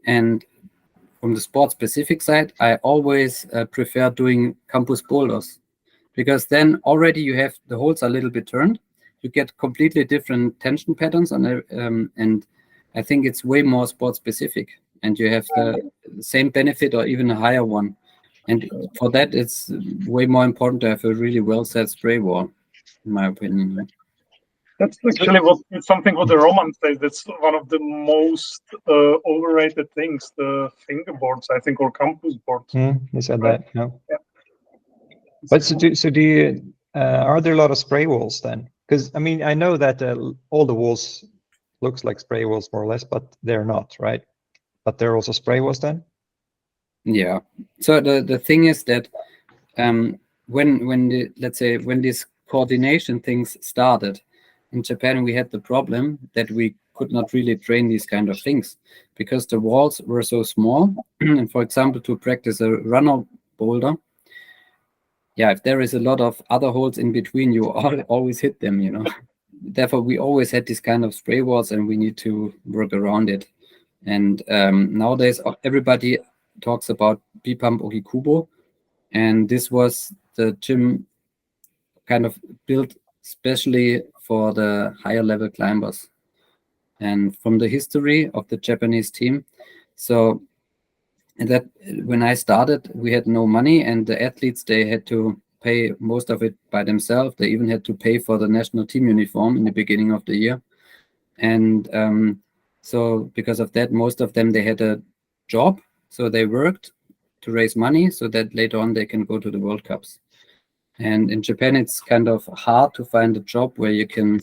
And from the sports specific side, I always prefer doing campus boulders, because then already you have the holes are a little bit turned. You get completely different tension patterns on it, and I think it's way more sport specific, and you have the same benefit or even a higher one. And for that, it's way more important to have a really well set spray wall, in my opinion. That's actually something what the Roman says. That's one of the most overrated things, the fingerboards, I think, or campus boards. You said that, no? Yeah. But so do you, are there a lot of spray walls then? Because I mean, I know that all the walls looks like spray walls more or less, but they're not, right? But they're also spray walls then? Yeah. So the thing is that when these coordination things started in Japan, we had the problem that we could not really train these kind of things because the walls were so small. And for example, to practice a runner boulder, if there is a lot of other holes in between, you always hit them, Therefore, we always had this kind of spray walls, and we need to work around it. And nowadays, everybody talks about B-Pump Okikubo, and this was the gym kind of built especially for the higher level climbers. And from the history of the Japanese team, so that when I started, we had no money, and the athletes, they had to pay most of it by themselves. They even had to pay for the national team uniform in the beginning of the year. And so because of that, most of them, they had a job. So they worked to raise money so that later on they can go to the World Cups. And in Japan, it's kind of hard to find a job where you can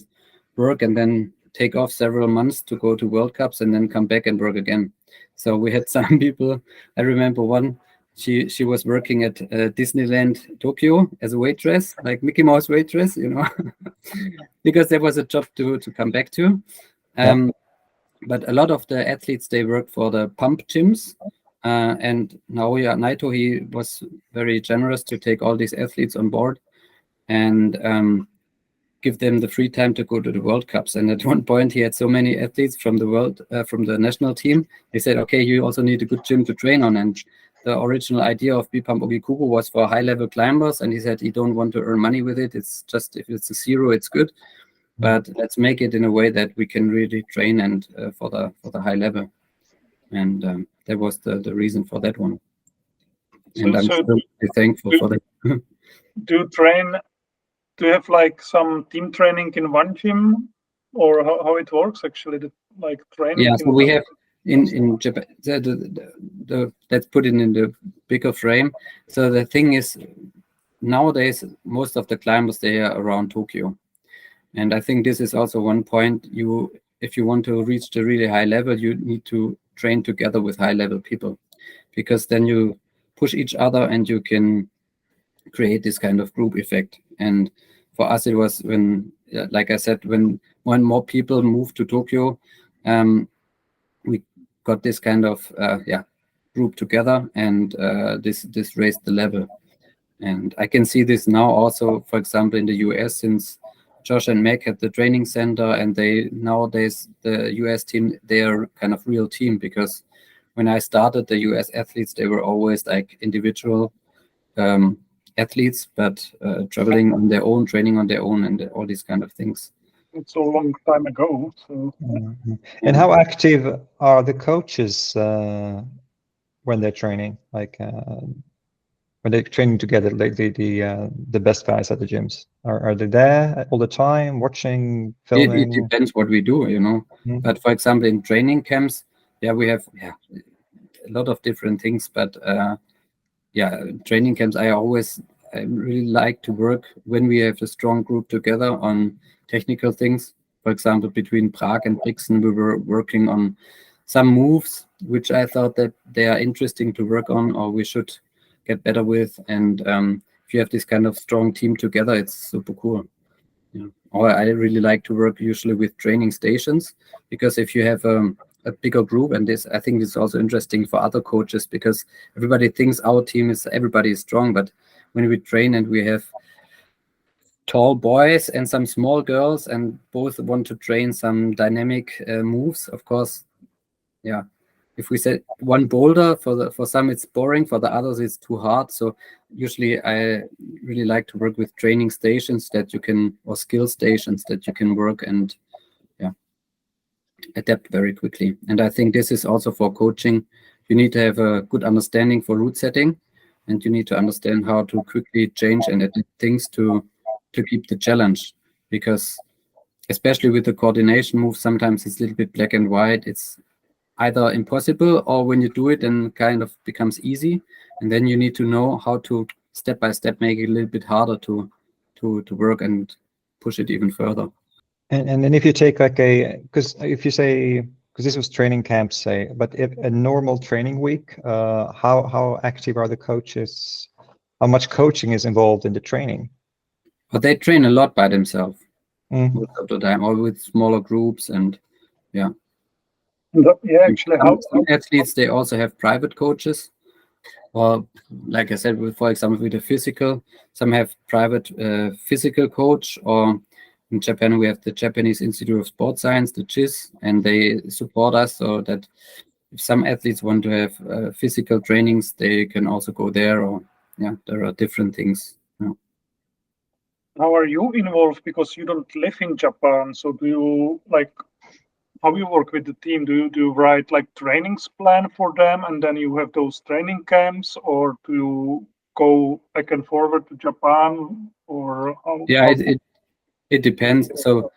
work and then take off several months to go to World Cups and then come back and work again. So we had some people, I remember one, she was working at Disneyland Tokyo as a waitress, like Mickey Mouse waitress, because there was a job to come back to. But a lot of the athletes, they worked for the pump gyms. And Naoya Naito, he was very generous to take all these athletes on board and give them the free time to go to the World Cups. And at one point, he had so many athletes from the national team. They said, okay, you also need a good gym to train on. And the original idea of B-Pump Okikubo was for high-level climbers. And he said he don't want to earn money with it. It's just, if it's a zero, it's good. But let's make it in a way that we can really train and for the high level. And that was the reason for that one. And I'm still thankful for that. Do you have like some team training in one gym, or how it works actually? Like training? Yeah, so we have in Japan. Let's put it in the bigger frame. So the thing is, nowadays most of the climbers, they are around Tokyo, and I think this is also one point. If you want to reach the really high level, you need to train together with high level people, because then you push each other and you can create this kind of group effect. And for us, it was when, like I said, when more and more people moved to Tokyo, we got this kind of group together, and this raised the level. And I can see this now also, for example, in the US, since Josh and Meg had the training center, and nowadays the US team, they are kind of real team, because when I started, the US athletes, they were always like individual athletes, but traveling on their own, training on their own, and all these kind of things. It's a long time ago. So. And how active are the coaches when they're training? Like when they're training together, like the best guys at the gyms, are they there all the time, watching, filming? It depends what we do, But for example, in training camps, yeah, we have a lot of different things, but training camps. I really like to work when we have a strong group together on technical things. For example, between Prague and Brixen, we were working on some moves which I thought that they are interesting to work on, or we should get better with. And if you have this kind of strong team together, it's super cool. Yeah. Or I really like to work usually with training stations, because if you have a bigger group, and I think this is also interesting for other coaches, because everybody thinks our team everybody is strong, but when we train and we have tall boys and some small girls and both want to train some dynamic moves, of course, yeah. If we say one boulder, for some it's boring, for the others it's too hard. So usually I really like to work with training stations or skill stations that you can work and adapt very quickly. And I think this is also for coaching. You need to have a good understanding for route setting, and you need to understand how to quickly change and adapt things to keep the challenge. Because especially with the coordination move, sometimes it's a little bit black and white. It's either impossible, or when you do it, then kind of becomes easy. And then you need to know how to step by step make it a little bit harder to work and push it even further. And then if you take like because this was training camps, say, but if a normal training week, how active are the coaches? How much coaching is involved in the training? But they train a lot by themselves most of the time, or with smaller groups, and actually, some athletes, they also have private coaches, or like I said, for example, with the physical, some have private physical coach, or in Japan we have the Japanese Institute of Sports Science, the JIS, and they support us so that if some athletes want to have physical trainings, they can also go there, or there are different things. How are you involved? Because you don't live in Japan, so do you how you work with the team? Do you write like trainings plan for them, and then you have those training camps, or do you go back and forward to Japan, or how? Yeah, it depends. So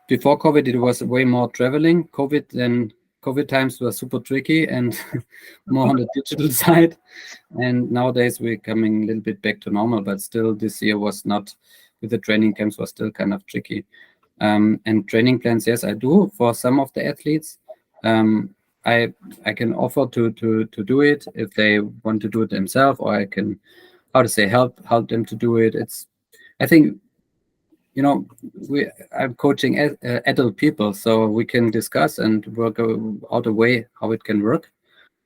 before COVID, it was way more traveling. COVID times were super tricky and more on the digital side. And nowadays we're coming a little bit back to normal, but still this year was not, with the training camps, was still kind of tricky. And training plans, yes, I do for some of the athletes. I can offer to do it if they want to do it themselves, or I can, help them to do it. I think, I'm coaching adult people, so we can discuss and work out a way how it can work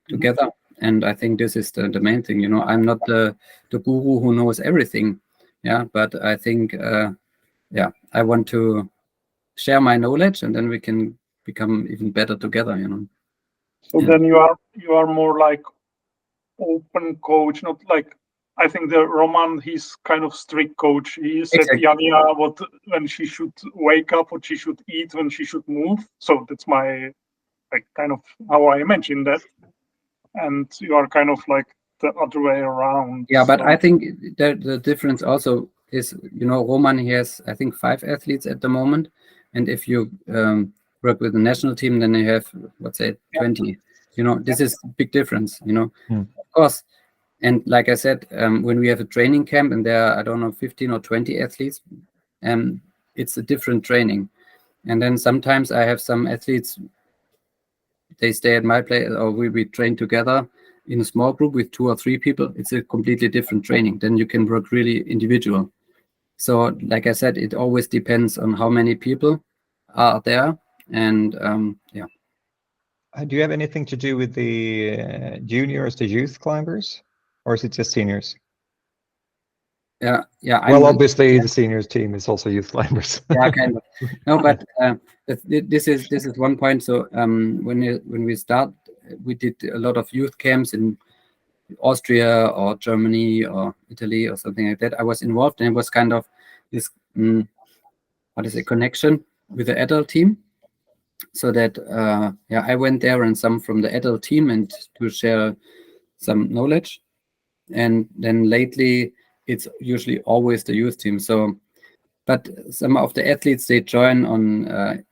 together. And I think this is the main thing. I'm not the guru who knows everything, but I think I want to share my knowledge, and then we can become even better together. So then you are more like open coach, not like, I think the Roman, he's kind of strict coach. He said Jania when she should wake up, what she should eat, when she should move. So that's my kind of how I imagine that. And you are kind of like the other way around. Yeah, but I think the difference also is, Roman, he has, I think, 5 athletes at the moment. And if you work with the national team, then you have, let's say, 20. This is a big difference, Of course. And like I said, when we have a training camp and there are, I don't know, 15 or 20 athletes, it's a different training. And then sometimes I have some athletes, they stay at my place, or we train together in a small group with 2 or 3 people. It's a completely different training. Then you can work really individual. So like I said, it always depends on how many people are there. And do you have anything to do with the juniors, the youth climbers, or is it just seniors? Yeah. Well, obviously the seniors team is also youth climbers. Yeah, kind of. No, but this is one point. So when we start, we did a lot of youth camps in Austria or Germany or Italy or something like that. I was involved, and it was kind of this connection with the adult team. So that I went there, and some from the adult team, and to share some knowledge. And then lately it's usually always the youth team. So, but some of the athletes, they join on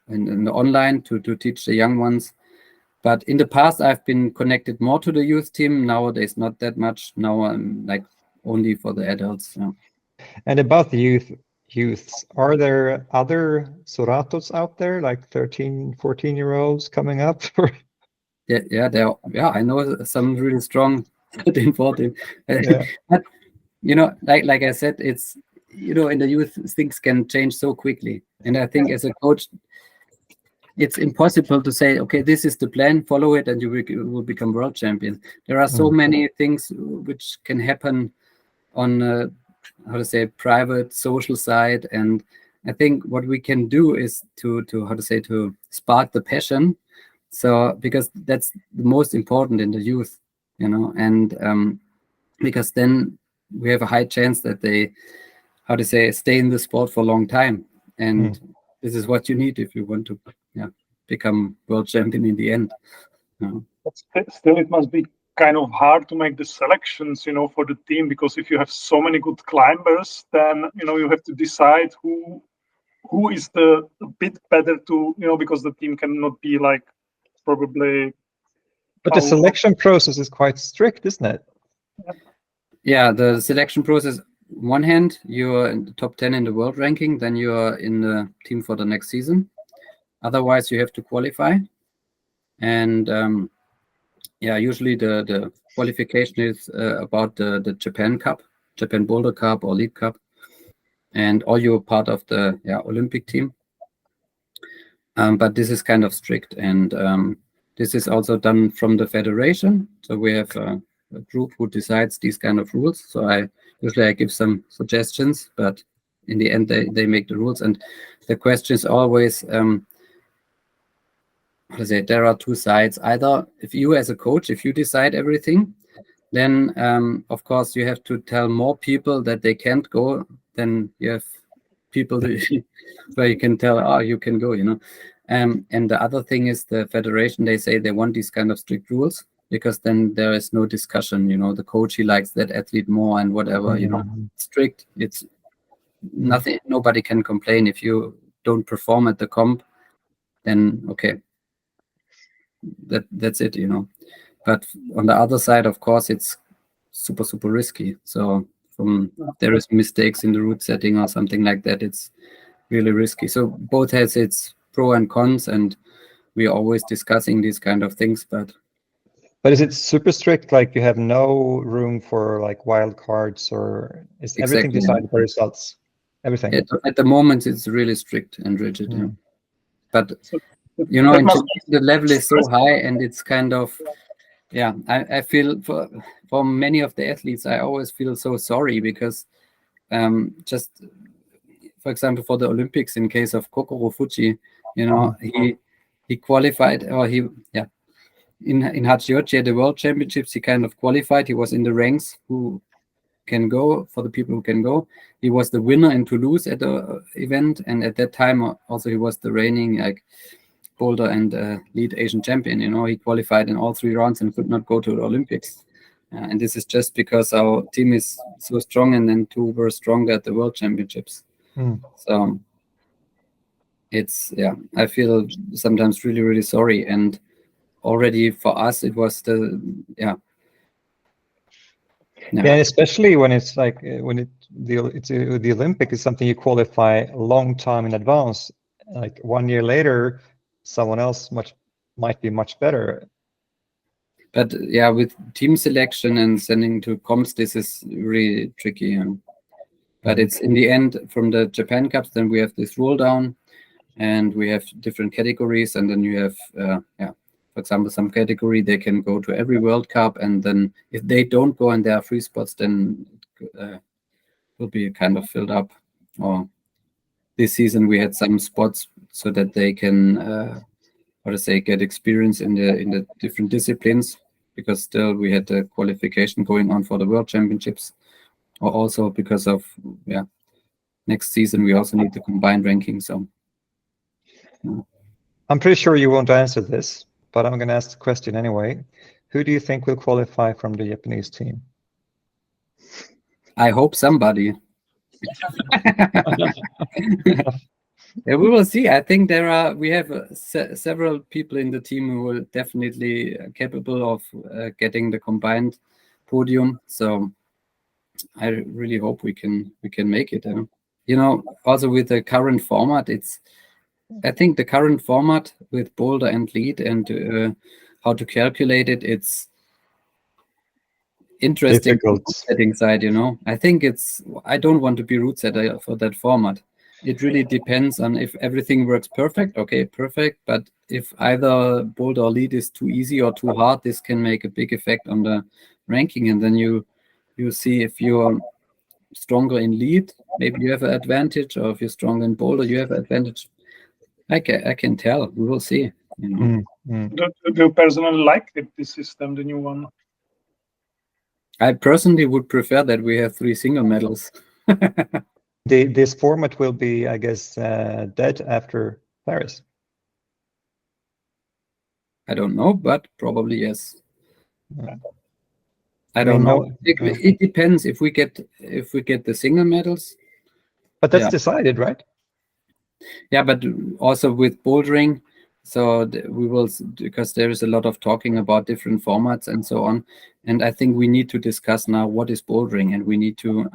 in the online to teach the young ones. But in the past, I've been connected more to the youth team. Nowadays, not that much. Now I'm like only for the adults. Yeah. And about the youths, are there other Soratos out there, like 13, 14-year-olds coming up? Yeah, I know some really strong 13, 14. Yeah. But like I said, it's in the youth things can change so quickly, and I think as a coach, it's impossible to say, okay, this is the plan, follow it, and you will become world champion. There are so many things which can happen on private social side, and I think what we can do is to spark the passion. So because that's the most important in the youth, and because then we have a high chance that they stay in the sport for a long time, and this is what you need if you want to become world champion in the end. But still, it must be kind of hard to make the selections, for the team, because if you have so many good climbers, then you have to decide who is a bit better to, because the team cannot be like probably. But the selection process is quite strict, isn't it? Yeah, the selection process. One hand, you're in the top 10 in the world ranking, then you're in the team for the next season. Otherwise, you have to qualify. And usually the qualification is about the Japan Cup, Japan Boulder Cup or League Cup, or you're part of the Olympic team. But this is kind of strict, and this is also done from the federation. So we have a group who decides these kind of rules. So I usually give some suggestions, but in the end they make the rules. And the question is always, there are two sides. Either if you as a coach, if you decide everything, then of course you have to tell more people that they can't go. Then you have people where you can tell, oh, you can go, And the other thing is the federation, they say they want these kind of strict rules, because then there is no discussion, the coach, he likes that athlete more and whatever, strict. It's nothing, nobody can complain. If you don't perform at the comp, then okay, that's it, But on the other side, of course, it's super, super risky. So there is mistakes in the route setting or something like that, it's really risky. So both has its pro and cons, and we're always discussing these kind of things. But is it super strict? Like you have no room for like wild cards, or is everything decided by results? Everything. At the moment, it's really strict and rigid. Yeah. But the level is so high, and it's kind of I feel for many of the athletes, I always feel so sorry, because just for example, for the Olympics, in case of Kokoro Fuji, he qualified, or in Hachioji at the World Championships, he kind of qualified. He was in the ranks who can go, for the people who can go. He was the winner in Toulouse at the event, and at that time also he was the reigning Boulder and lead Asian champion. He qualified in all 3 rounds and could not go to the Olympics. And this is just because our team is so strong, and then 2 were stronger at the World Championships. So it's I feel sometimes really, really sorry. And already for us, it was the especially when it's like the Olympic is something you qualify a long time in advance. Like 1 year later, someone else might be much better. But with team selection and sending to comps, this is really tricky. But it's in the end, from the Japan Cups, then we have this roll down, and we have different categories, and then you have for example, some category they can go to every World Cup, and then if they don't go and there are free spots, then it will be kind of filled up. Or this season we had some spots so that they can get experience in the different disciplines, because still we had the qualification going on for the World Championships, or also because of next season we also need the combined ranking. So I'm pretty sure you won't answer this, but I'm going to ask the question anyway. Who do you think will qualify from the Japanese team? I hope somebody. Yeah, we will see. I think we have several people in the team who are definitely capable of getting the combined podium. So I really hope we can make it. Also with the current format, I think the current format with Boulder and lead and how to calculate it, it's interesting from Difficult. the setting side. I think I don't want to be route setter for that format. It really depends on if everything works perfect. Okay, perfect. But if either Boulder or lead is too easy or too hard, this can make a big effect on the ranking. And then you see if you're stronger in lead, maybe you have an advantage, or if you're stronger in Boulder, you have an advantage. I can tell. We will see. Do you personally like this system, the new one? I personally would prefer that we have 3 single medals. This format will be, I guess, dead after Paris. I don't know, but probably yes. Yeah. I don't know. It depends if we get the single medals. But that's decided, right? Yeah, but also with bouldering, so we will, because there is a lot of talking about different formats and so on. And I think we need to discuss now what is bouldering, and we need to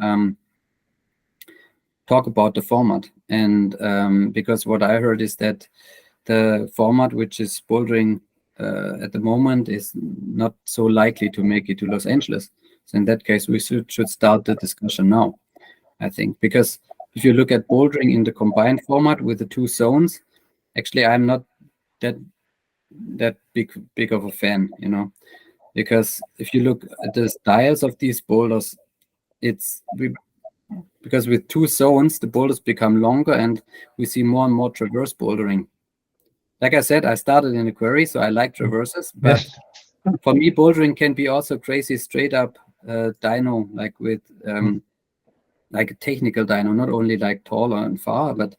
talk about the format. And because what I heard is that the format which is bouldering at the moment is not so likely to make it to Los Angeles. So in that case, we should start the discussion now, I think, because if you look at bouldering in the combined format with the 2 zones, actually I'm not that big of a fan, because if you look at the styles of these boulders, because with 2 zones the boulders become longer and we see more and more traverse bouldering. Like I said, I started in a quarry, so I like traverses, but for me bouldering can be also crazy straight up dyno, like with like a technical dyno, not only like taller and far, but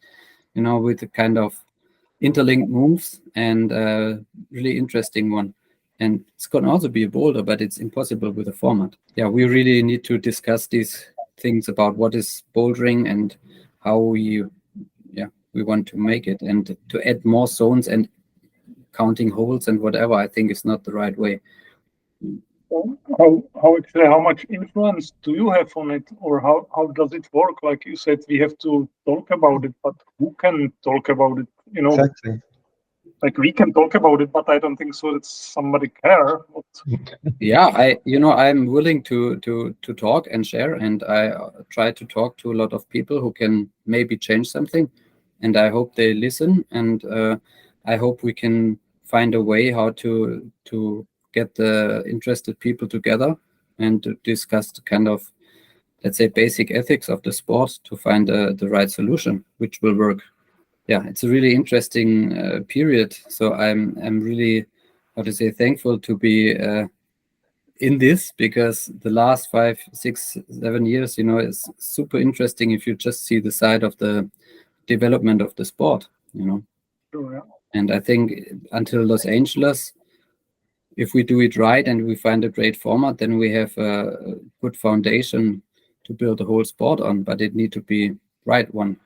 with a kind of interlinked moves, and really interesting one. And it's going to also be a boulder, but it's impossible with the format. Yeah, we really need to discuss these things about what is bouldering and how we want to make it, and to add more zones and counting holes and whatever, I think is not the right way. How much influence do you have on it, or how does it work? Like you said, we have to talk about it, but who can talk about it? Exactly. Like we can talk about it, but I don't think so that somebody care. Yeah, I'm willing to talk and share, and I try to talk to a lot of people who can maybe change something, and I hope they listen, and I hope we can find a way how to get the interested people together and to discuss the kind of, let's say, basic ethics of the sport to find the right solution, which will work. Yeah, it's a really interesting period. So I'm really, how to say, thankful to be in this, because the last 5, 6, 7 years, is super interesting if you just see the side of the development of the sport, Sure, yeah. And I think until Los Angeles, if we do it right and we find a great format, then we have a good foundation to build the whole sport on, but it need to be right one,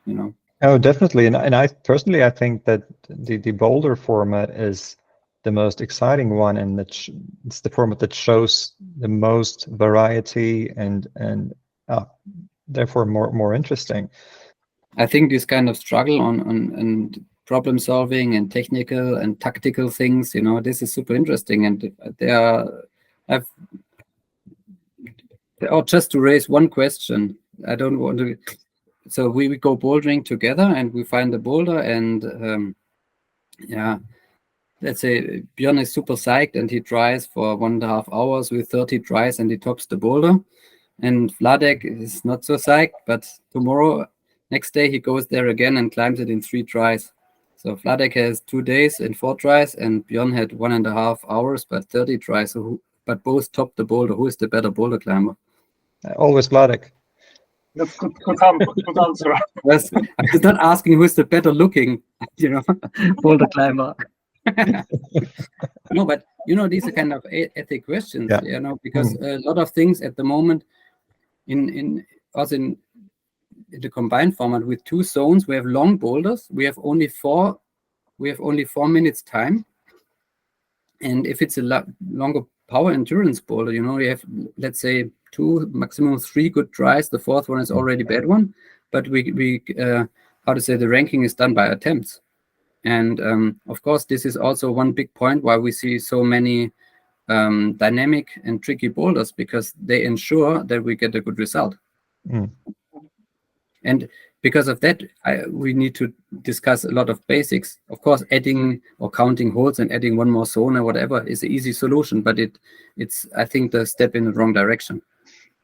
Oh, definitely. And I personally, I think that the Boulder format is the most exciting one, and it's the format that shows the most variety and therefore more interesting. I think this kind of struggle on problem solving and technical and tactical things, this is super interesting. And just to raise one question, I don't want to. So we go bouldering together and we find the boulder, and let's say Björn is super psyched and he tries for 1.5 hours with 30 tries and he tops the boulder. And Vladek is not so psyched, but next day he goes there again and climbs it in 3 tries. So Vladek has 2 days and 4 tries, and Björn had 1.5 hours but 30 tries. But both top the boulder. Who is the better boulder climber? Always Vladek. That's good answer. I was not asking who is the better looking, boulder climber. No, but these are kind of ethic questions, because a lot of things at the moment in the combined format with 2 zones. We have long boulders. We have only 4 minutes time. And if it's a longer power endurance boulder, you know, you have, let's say, 2, maximum 3 good tries. The 4th one is already bad one. But we how to say, the ranking is done by attempts. And of course, this is also one big point why we see so many dynamic and tricky boulders, because they ensure that we get a good result. And because of that, we need to discuss a lot of basics. Of course, adding or counting holes and adding one more zone or whatever is an easy solution, but it's I think the step in the wrong direction.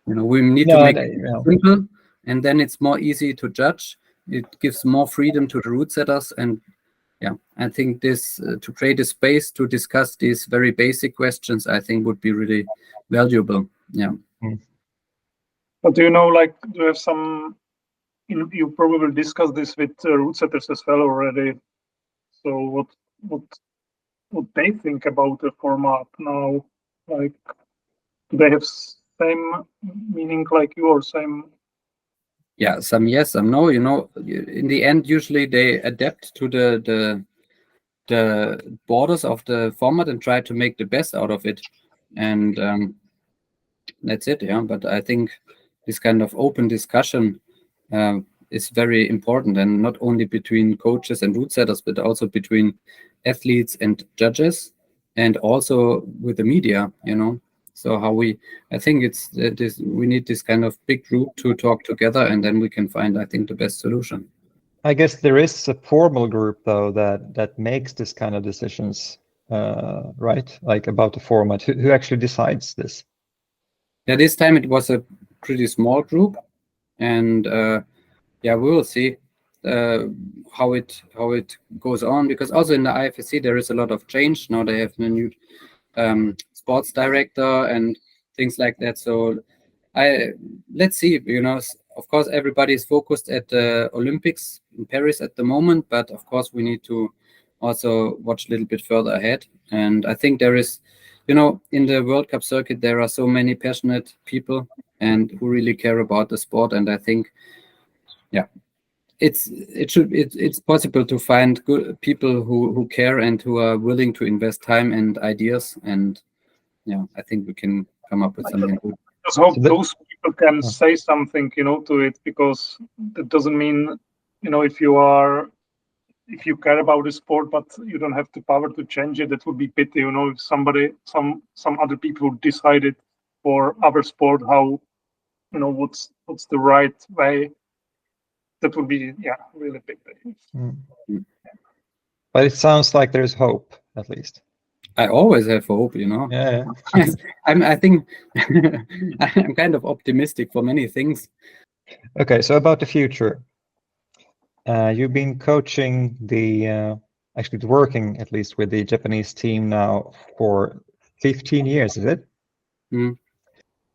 You know, we need to make it simple, and then it's more easy to judge. It gives more freedom to the route setters, and yeah, I think this to create a space to discuss these very basic questions, I think would be really valuable. Yeah. But do you know, like, do you have some? You probably discussed this with route setters as well already. So what they think about the format now? Like, do they have same meaning like you, or same? Yeah, some yes, some no. You know, in the end, usually they adapt to the borders of the format and try to make the best out of it, and that's it. Yeah, but I think this kind of open discussion is very important, and not only between coaches and route setters, but also between athletes and judges, and also with the media. You know, so I think it's we need this kind of big group to talk together, and then we can find, I think, the best solution. I guess there is a formal group though that makes this kind of decisions, right? Like about the format. Who actually decides this? Yeah, this time it was a pretty small group, and yeah, we will see how it goes on, because also in the IFSC there is a lot of change now. They have a new sports director and things like that. So let's see. You know, of course, everybody is focused at the Olympics in Paris at the moment, but of course we need to also watch a little bit further ahead. And I think there is, you know, in the World Cup circuit there are so many passionate people and who really care about the sport. And I think, yeah, it's possible to find good people who care and who are willing to invest time and ideas. And yeah, I think we can come up with something good. I just hope those people can say something, you know, to it, because that doesn't mean, you know, if you care about the sport, but you don't have the power to change it, that would be pity, you know, if somebody, some other people decided for our sport how, you know, what's the right way. That would be, yeah, really big pity. But it sounds like there's hope, at least. I always have hope, you know. Yeah. Yes, I think I'm kind of optimistic for many things. Okay, so about the future, you've been coaching actually working at least with the Japanese team now for 15 years, is it? Mm.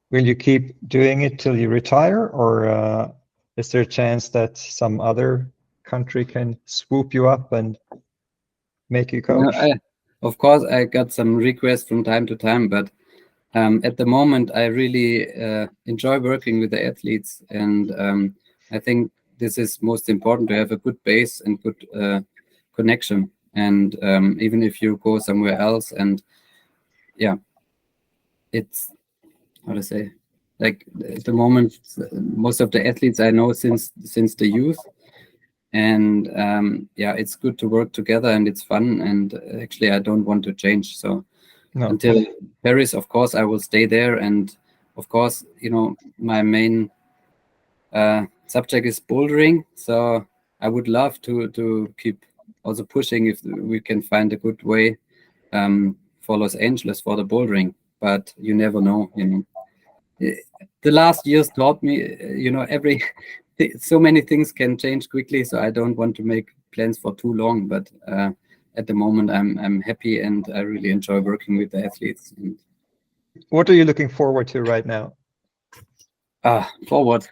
Will you keep doing it till you retire, or is there a chance that some other country can swoop you up and make you coach? Of course, I got some requests from time to time, but at the moment, I really enjoy working with the athletes, and I think this is most important, to have a good base and good connection. And even if you go somewhere else, and yeah, it's, how to say, like at the moment, most of the athletes I know since the youth. And yeah, it's good to work together, and it's fun, and actually I don't want to change. So until Paris, of course, I will stay there. And of course, you know, my main subject is bouldering, so I would love to keep also pushing if we can find a good way for Los Angeles for the bouldering. But you never know, you know. The last years taught me, you know, so many things can change quickly, so I don't want to make plans for too long. But at the moment, I'm happy, and I really enjoy working with the athletes. And what are you looking forward to right now? Forward.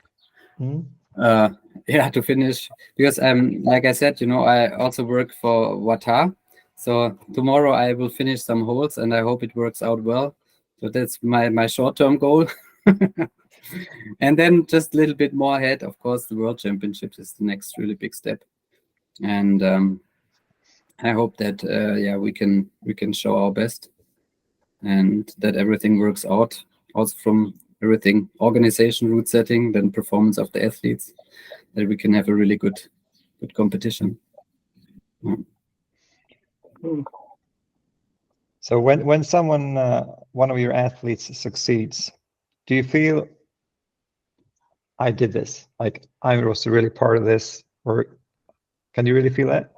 Yeah, to finish, because like I said, you know, I also work for WATA. So tomorrow I will finish some holes, and I hope it works out well. So that's my short-term goal. And then just a little bit more ahead, of course, the World Championships is the next really big step. And I hope that we can show our best and that everything works out. Also from everything, organization, route setting, then performance of the athletes, that we can have a really good competition. So when someone, one of your athletes succeeds, do you feel, I did this, like I was really part of this, or can you really feel that?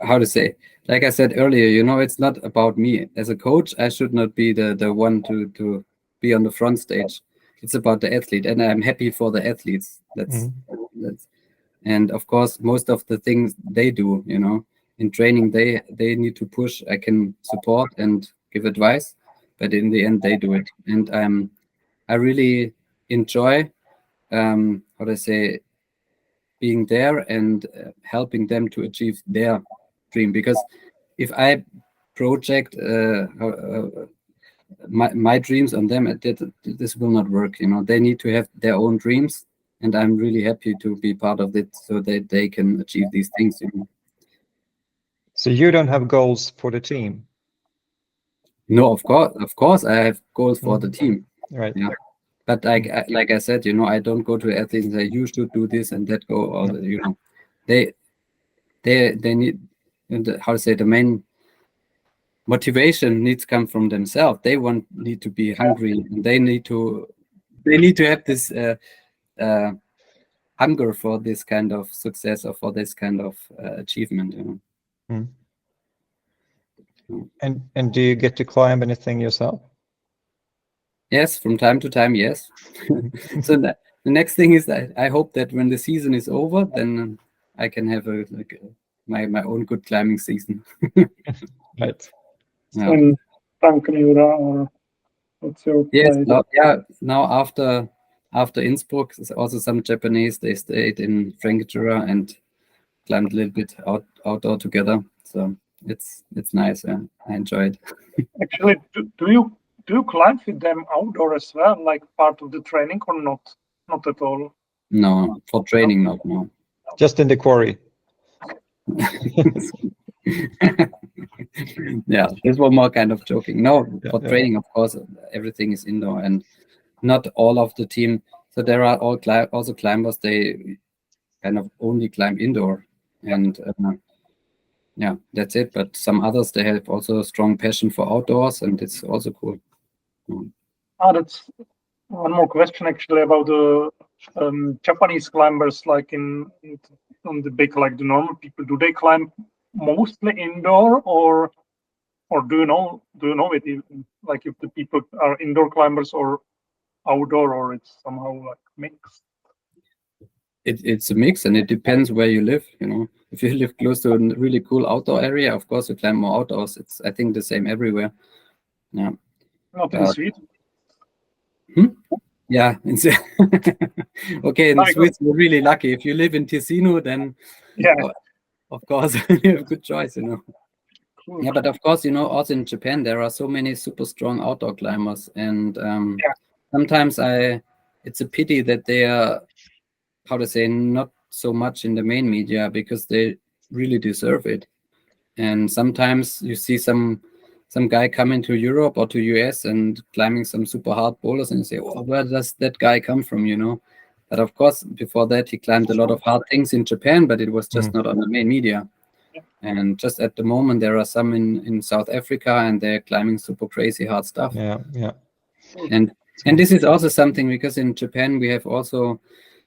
How to say? Like I said earlier, it's not about me. As a coach, I should not be the one to be on the front stage. It's about the athlete, and I'm happy for the athletes. That's and of course, most of the things they do, in training, they need to push. I can support and give advice, but in the end, they do it. And I really enjoy, how to say, being there and helping them to achieve their dream. Because if I project my dreams on them, this will not work. They need to have their own dreams, and I'm really happy to be part of it so that they can achieve these things. So you don't have goals for the team? No, of course, I have goals for the team. Right. Yeah. But like I said, I don't go to athletes and say you should do this and that. They need, how to say, the main motivation needs to come from themselves. They need to be hungry, and they need to have this hunger for this kind of success or for this kind of achievement. And do you get to climb anything yourself? Yes, from time to time, yes. So the next thing is that I hope that when the season is over, then I can have my own good climbing season. Right. Yeah. In Frankfurt, or what's your place? Now after Innsbruck, there's also some Japanese. They stayed in Frankfurt and climbed a little bit outdoor together. So it's nice. Yeah, I enjoy it. Actually, do you climb with them outdoor as well, like part of the training, or not? Not at all. No, for training, not no. Just in the quarry. Yeah, this was more kind of joking. No, for training, of course, everything is indoor, and not all of the team. So there are also climbers. They kind of only climb indoor, and that's it. But some others, they have also a strong passion for outdoors, and it's also cool. That's one more question actually about the Japanese climbers, like on the big, like the normal people. Do they climb mostly indoor, or do you know it even, like if the people are indoor climbers or outdoor, or it's somehow like mixed? It's a mix, and it depends where you live. If you live close to a really cool outdoor area, of course you climb more outdoors. It's, I think, the same everywhere. Yeah. Not in Sweden. Yeah. Okay, in Swiss, you're really lucky. If you live in Ticino, then of course you have a good choice. Cool. Yeah, but of course, also in Japan there are so many super strong outdoor climbers, and sometimes it's a pity that they are, how to say, not so much in the main media, because they really deserve it. And sometimes you see some guy coming to Europe or to US and climbing some super hard boulders, and you say, oh, where does that guy come from, But of course, before that, he climbed a lot of hard things in Japan, but it was just not on the main media. And just at the moment, there are some in South Africa, and they're climbing super crazy hard stuff. Yeah. And this is also something, because in Japan, we have also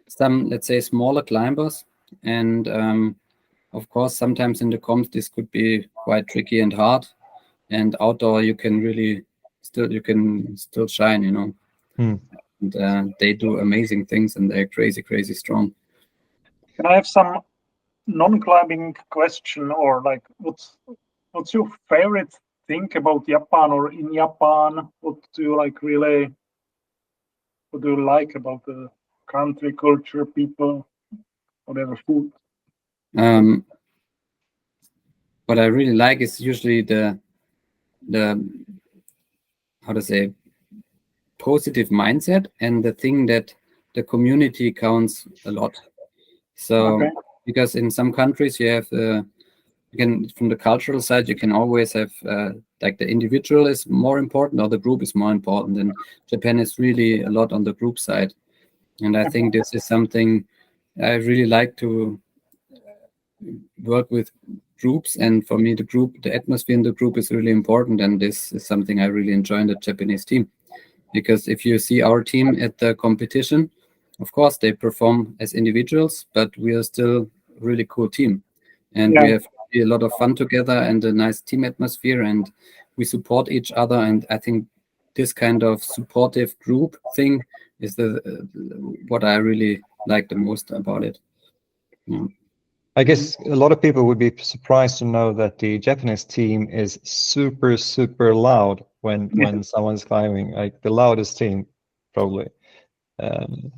some, let's say, smaller climbers. And of course, sometimes in the comps, this could be quite tricky and hard. And outdoor, you can still shine, And they do amazing things, and they're crazy, crazy strong. Can I have some non-climbing question, or like what's your favorite thing about Japan, or in Japan? What do you like about the country, culture, people, whatever, food? What I really like is usually the how to say, positive mindset and the thing that the community counts a lot. So because in some countries you have from the cultural side, you can always have like the individual is more important or the group is more important, and Japan is really a lot on the group side. And I think this is something I really like to work with groups, and for me the atmosphere in the group is really important, and this is something I really enjoy in the Japanese team. Because if you see our team at the competition, of course they perform as individuals, but we are still a really cool team, and we have a lot of fun together and a nice team atmosphere, and we support each other. And I think this kind of supportive group thing is what I really like the most about it. Yeah. I guess a lot of people would be surprised to know that the Japanese team is super, super loud when someone's climbing, like the loudest team, probably.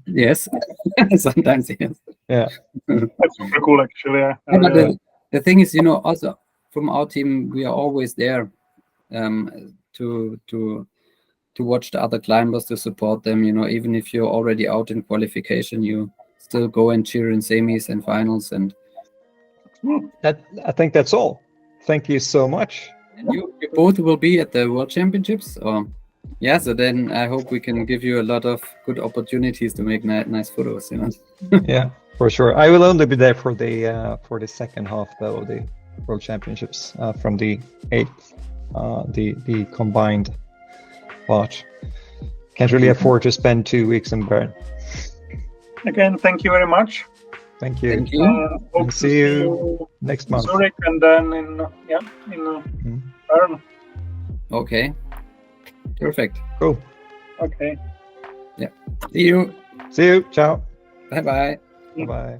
Yes, sometimes yes. Yeah, that's super cool, actually. Yeah. But the thing is, also from our team, we are always there to watch the other climbers, to support them. Even if you're already out in qualification, you still go and cheer in semis and finals. And I think that's all. Thank you so much. And you both will be at the World Championships, or so then I hope we can give you a lot of good opportunities to make nice photos. Yeah, for sure. I will only be there for the second half though of the World Championships, from the 8th, the combined part. Can't really afford to spend 2 weeks in Bern. Again, thank you very much. Thank you. Thank you. And see you next month. Zurich, and then in Bern. Okay. Perfect. Cool. Okay. Yeah. See you. See you. Ciao. Bye bye. Bye bye.